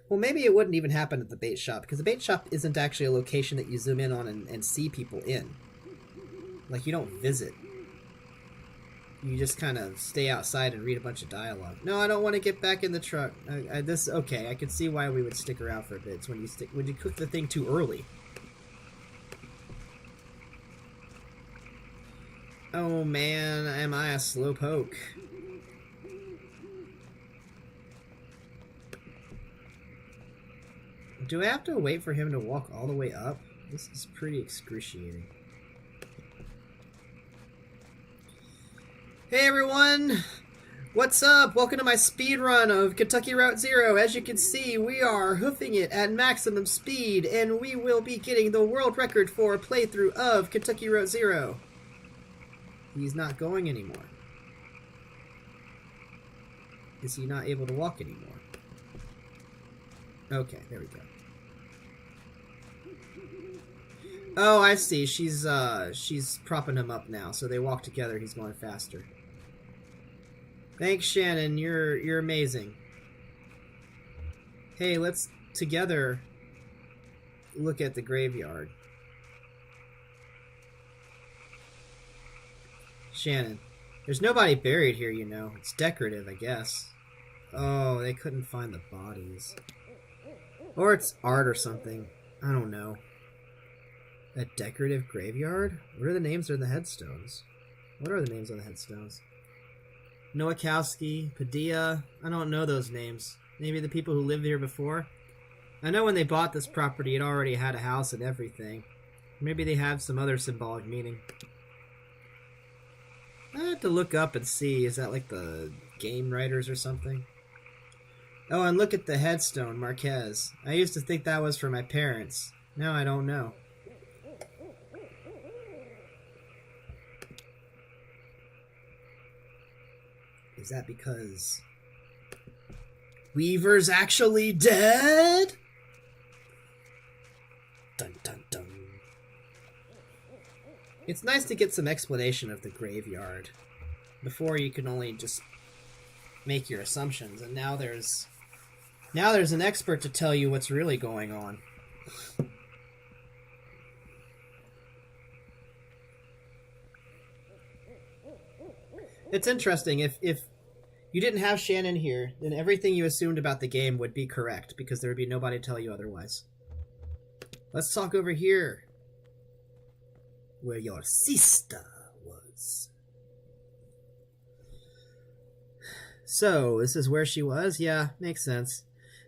Well, maybe it wouldn't even happen at the bait shop, because the bait shop isn't actually a location that you zoom in on and see people in. Like, you don't visit. You just kind of stay outside and read a bunch of dialogue. No, I don't want to get back in the truck. Okay, I can see why we would stick around for a bit. It's when you cook the thing too early. Oh man, am I a slowpoke? Do I have to wait for him to walk all the way up? This is pretty excruciating. Hey everyone! What's up? Welcome to my speed run of Kentucky Route Zero. As you can see, we are hoofing it at maximum speed, and we will be getting the world record for a playthrough of Kentucky Route Zero. He's not going anymore. Is he not able to walk anymore? Okay, there we go. Oh, I see. She's propping him up now, so they walk together. He's going faster. Thanks, Shannon. You're amazing. Hey, let's together look at the graveyard. Shannon, there's nobody buried here, you know. It's decorative, I guess. Oh, they couldn't find the bodies. Or it's art or something. I don't know. A decorative graveyard? What are the names on the headstones? What are the names on the headstones? Nowakowski, Padilla. I don't know those names. Maybe the people who lived here before? I know when they bought this property, it already had a house and everything. Maybe they have some other symbolic meaning. I have to look up and see. Is that like the game writers or something? Oh, and look at the headstone, Marquez. I used to think that was for my parents. Now I don't know. Is that because Weaver's actually dead? Dun dun dun. It's nice to get some explanation of the graveyard. Before you could only just make your assumptions, and now there's an expert to tell you what's really going on. It's interesting. If you didn't have Shannon here, then everything you assumed about the game would be correct, because there would be nobody to tell you otherwise. Let's talk over here, where your sister was. So, this is where she was? Yeah, makes sense.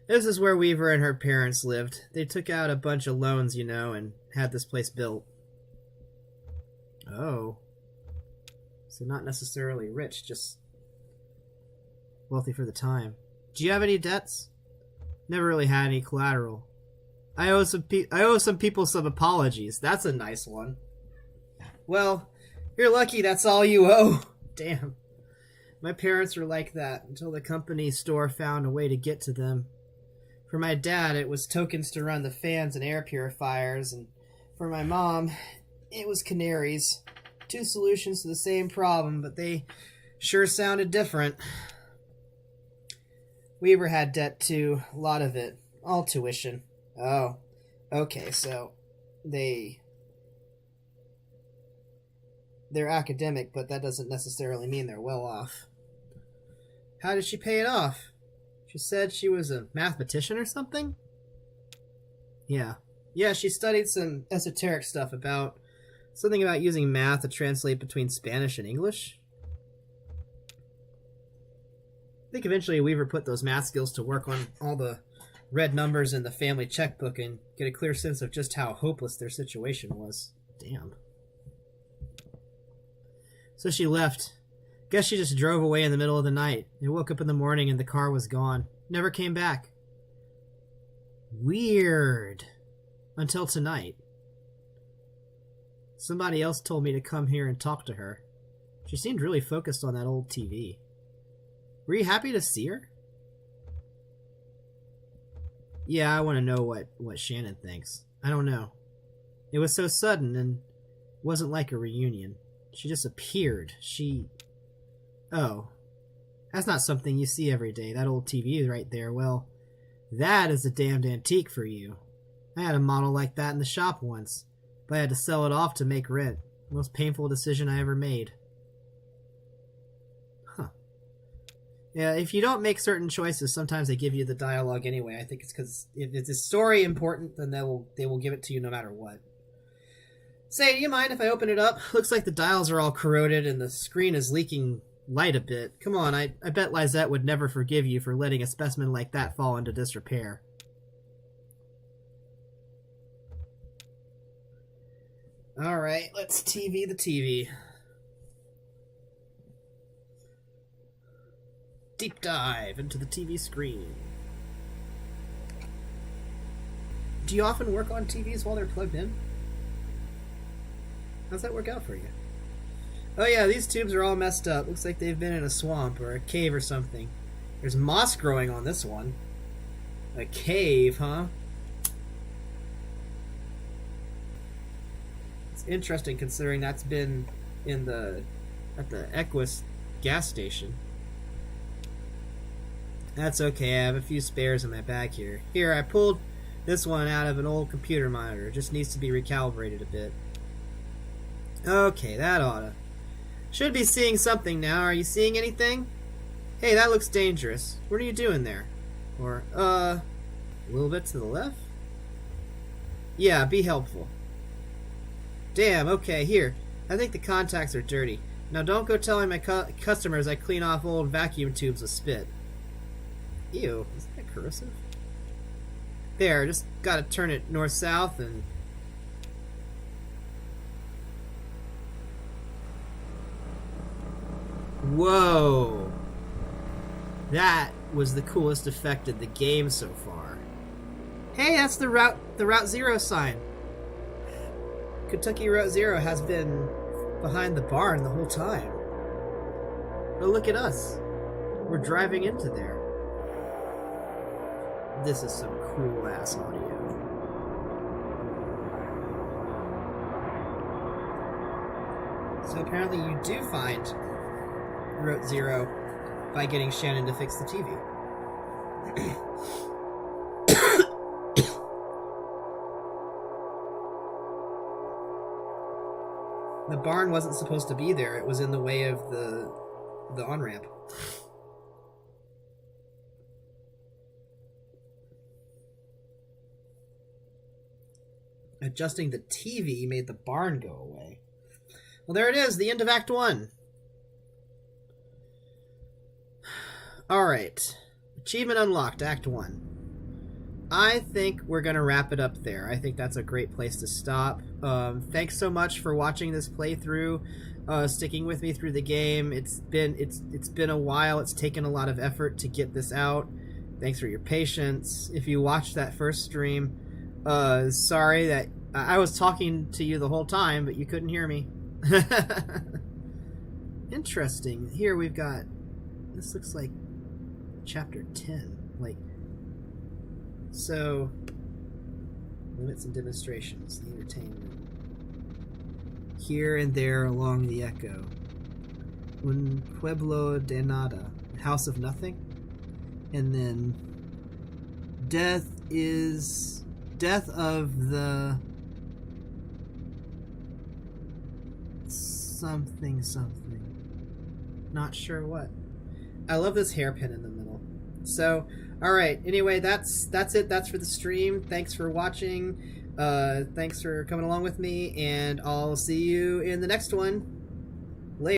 This is where Weaver and her parents lived. They took out a bunch of loans, you know, and had this place built. Oh. So not necessarily rich, just wealthy for the time. Do you have any debts? Never really had any collateral. I owe some people some apologies. That's a nice one. Well, you're lucky that's all you owe. Damn. My parents were like that until the company store found a way to get to them. For my dad, it was tokens to run the fans and air purifiers, and for my mom, it was canaries. Two solutions to the same problem, but they sure sounded different. Weaver had debt too, a lot of it, all tuition. Oh, okay, so they're academic, but that doesn't necessarily mean they're well off. How did she pay it off? She said she was a mathematician or something? Yeah, she studied some esoteric stuff about something about using math to translate between Spanish and English. I think eventually Weaver put those math skills to work on all the red numbers in the family checkbook and get a clear sense of just how hopeless their situation was. Damn. So she left. Guess she just drove away in the middle of the night. They woke up in the morning and the car was gone. Never came back. Weird. Until tonight. Somebody else told me to come here and talk to her. She seemed really focused on that old TV. Were you happy to see her? Yeah, I want to know what Shannon thinks. I don't know. It was so sudden and wasn't like a reunion. She just appeared. Oh. That's not something you see every day. That old TV right there. Well, that is a damned antique for you. I had a model like that in the shop once, but I had to sell it off to make rent. Most painful decision I ever made. Huh. Yeah, if you don't make certain choices, sometimes they give you the dialogue anyway. I think it's because if it's a story important, then they will give it to you no matter what. Say, do you mind if I open it up? Looks like the dials are all corroded and the screen is leaking light a bit. Come on, I bet Lizette would never forgive you for letting a specimen like that fall into disrepair. Alright, let's TV the TV. Deep dive into the TV screen. Do you often work on TVs while they're plugged in? How's that work out for you? Oh yeah, these tubes are all messed up. Looks like they've been in a swamp or a cave or something. There's moss growing on this one. A cave, huh? It's interesting considering that's been at the Equus gas station. That's okay, I have a few spares in my bag here. Here, I pulled this one out of an old computer monitor. It just needs to be recalibrated a bit. Okay, that oughta. Should be seeing something now. Are you seeing anything? Hey, that looks dangerous. What are you doing there? Or, a little bit to the left? Yeah, be helpful. Damn, okay, here. I think the contacts are dirty. Now don't go telling my customers I clean off old vacuum tubes with spit. Ew, is that corrosive? There, just gotta turn it north-south and... Whoa! That was the coolest effect in the game so far. Hey, that's the Route Zero sign. Kentucky Route Zero has been behind the barn the whole time. But look at us. We're driving into there. This is some cool ass audio. So apparently you do find Route Zero by getting Shannon to fix the TV. The barn wasn't supposed to be there. It was in the way of the on-ramp. Adjusting the TV made the barn go away. Well, there it is, the end of Act 1. Alright. Achievement unlocked, Act 1. I think we're going to wrap it up there. I think that's a great place to stop. Thanks so much for watching this playthrough, sticking with me through the game. It's been a while. It's taken a lot of effort to get this out. Thanks for your patience. If you watched that first stream, sorry that I was talking to you the whole time, but you couldn't hear me. Interesting. Here we've got, this looks like chapter 10. Like, so, limits and demonstrations, the entertainment. Here and there along the echo. Un pueblo de nada, house of nothing. And then, death of the something. Not sure what. I love this hairpin in the middle. So, alright, anyway, that's it. That's for the stream. Thanks for watching. Thanks for coming along with me, and I'll see you in the next one.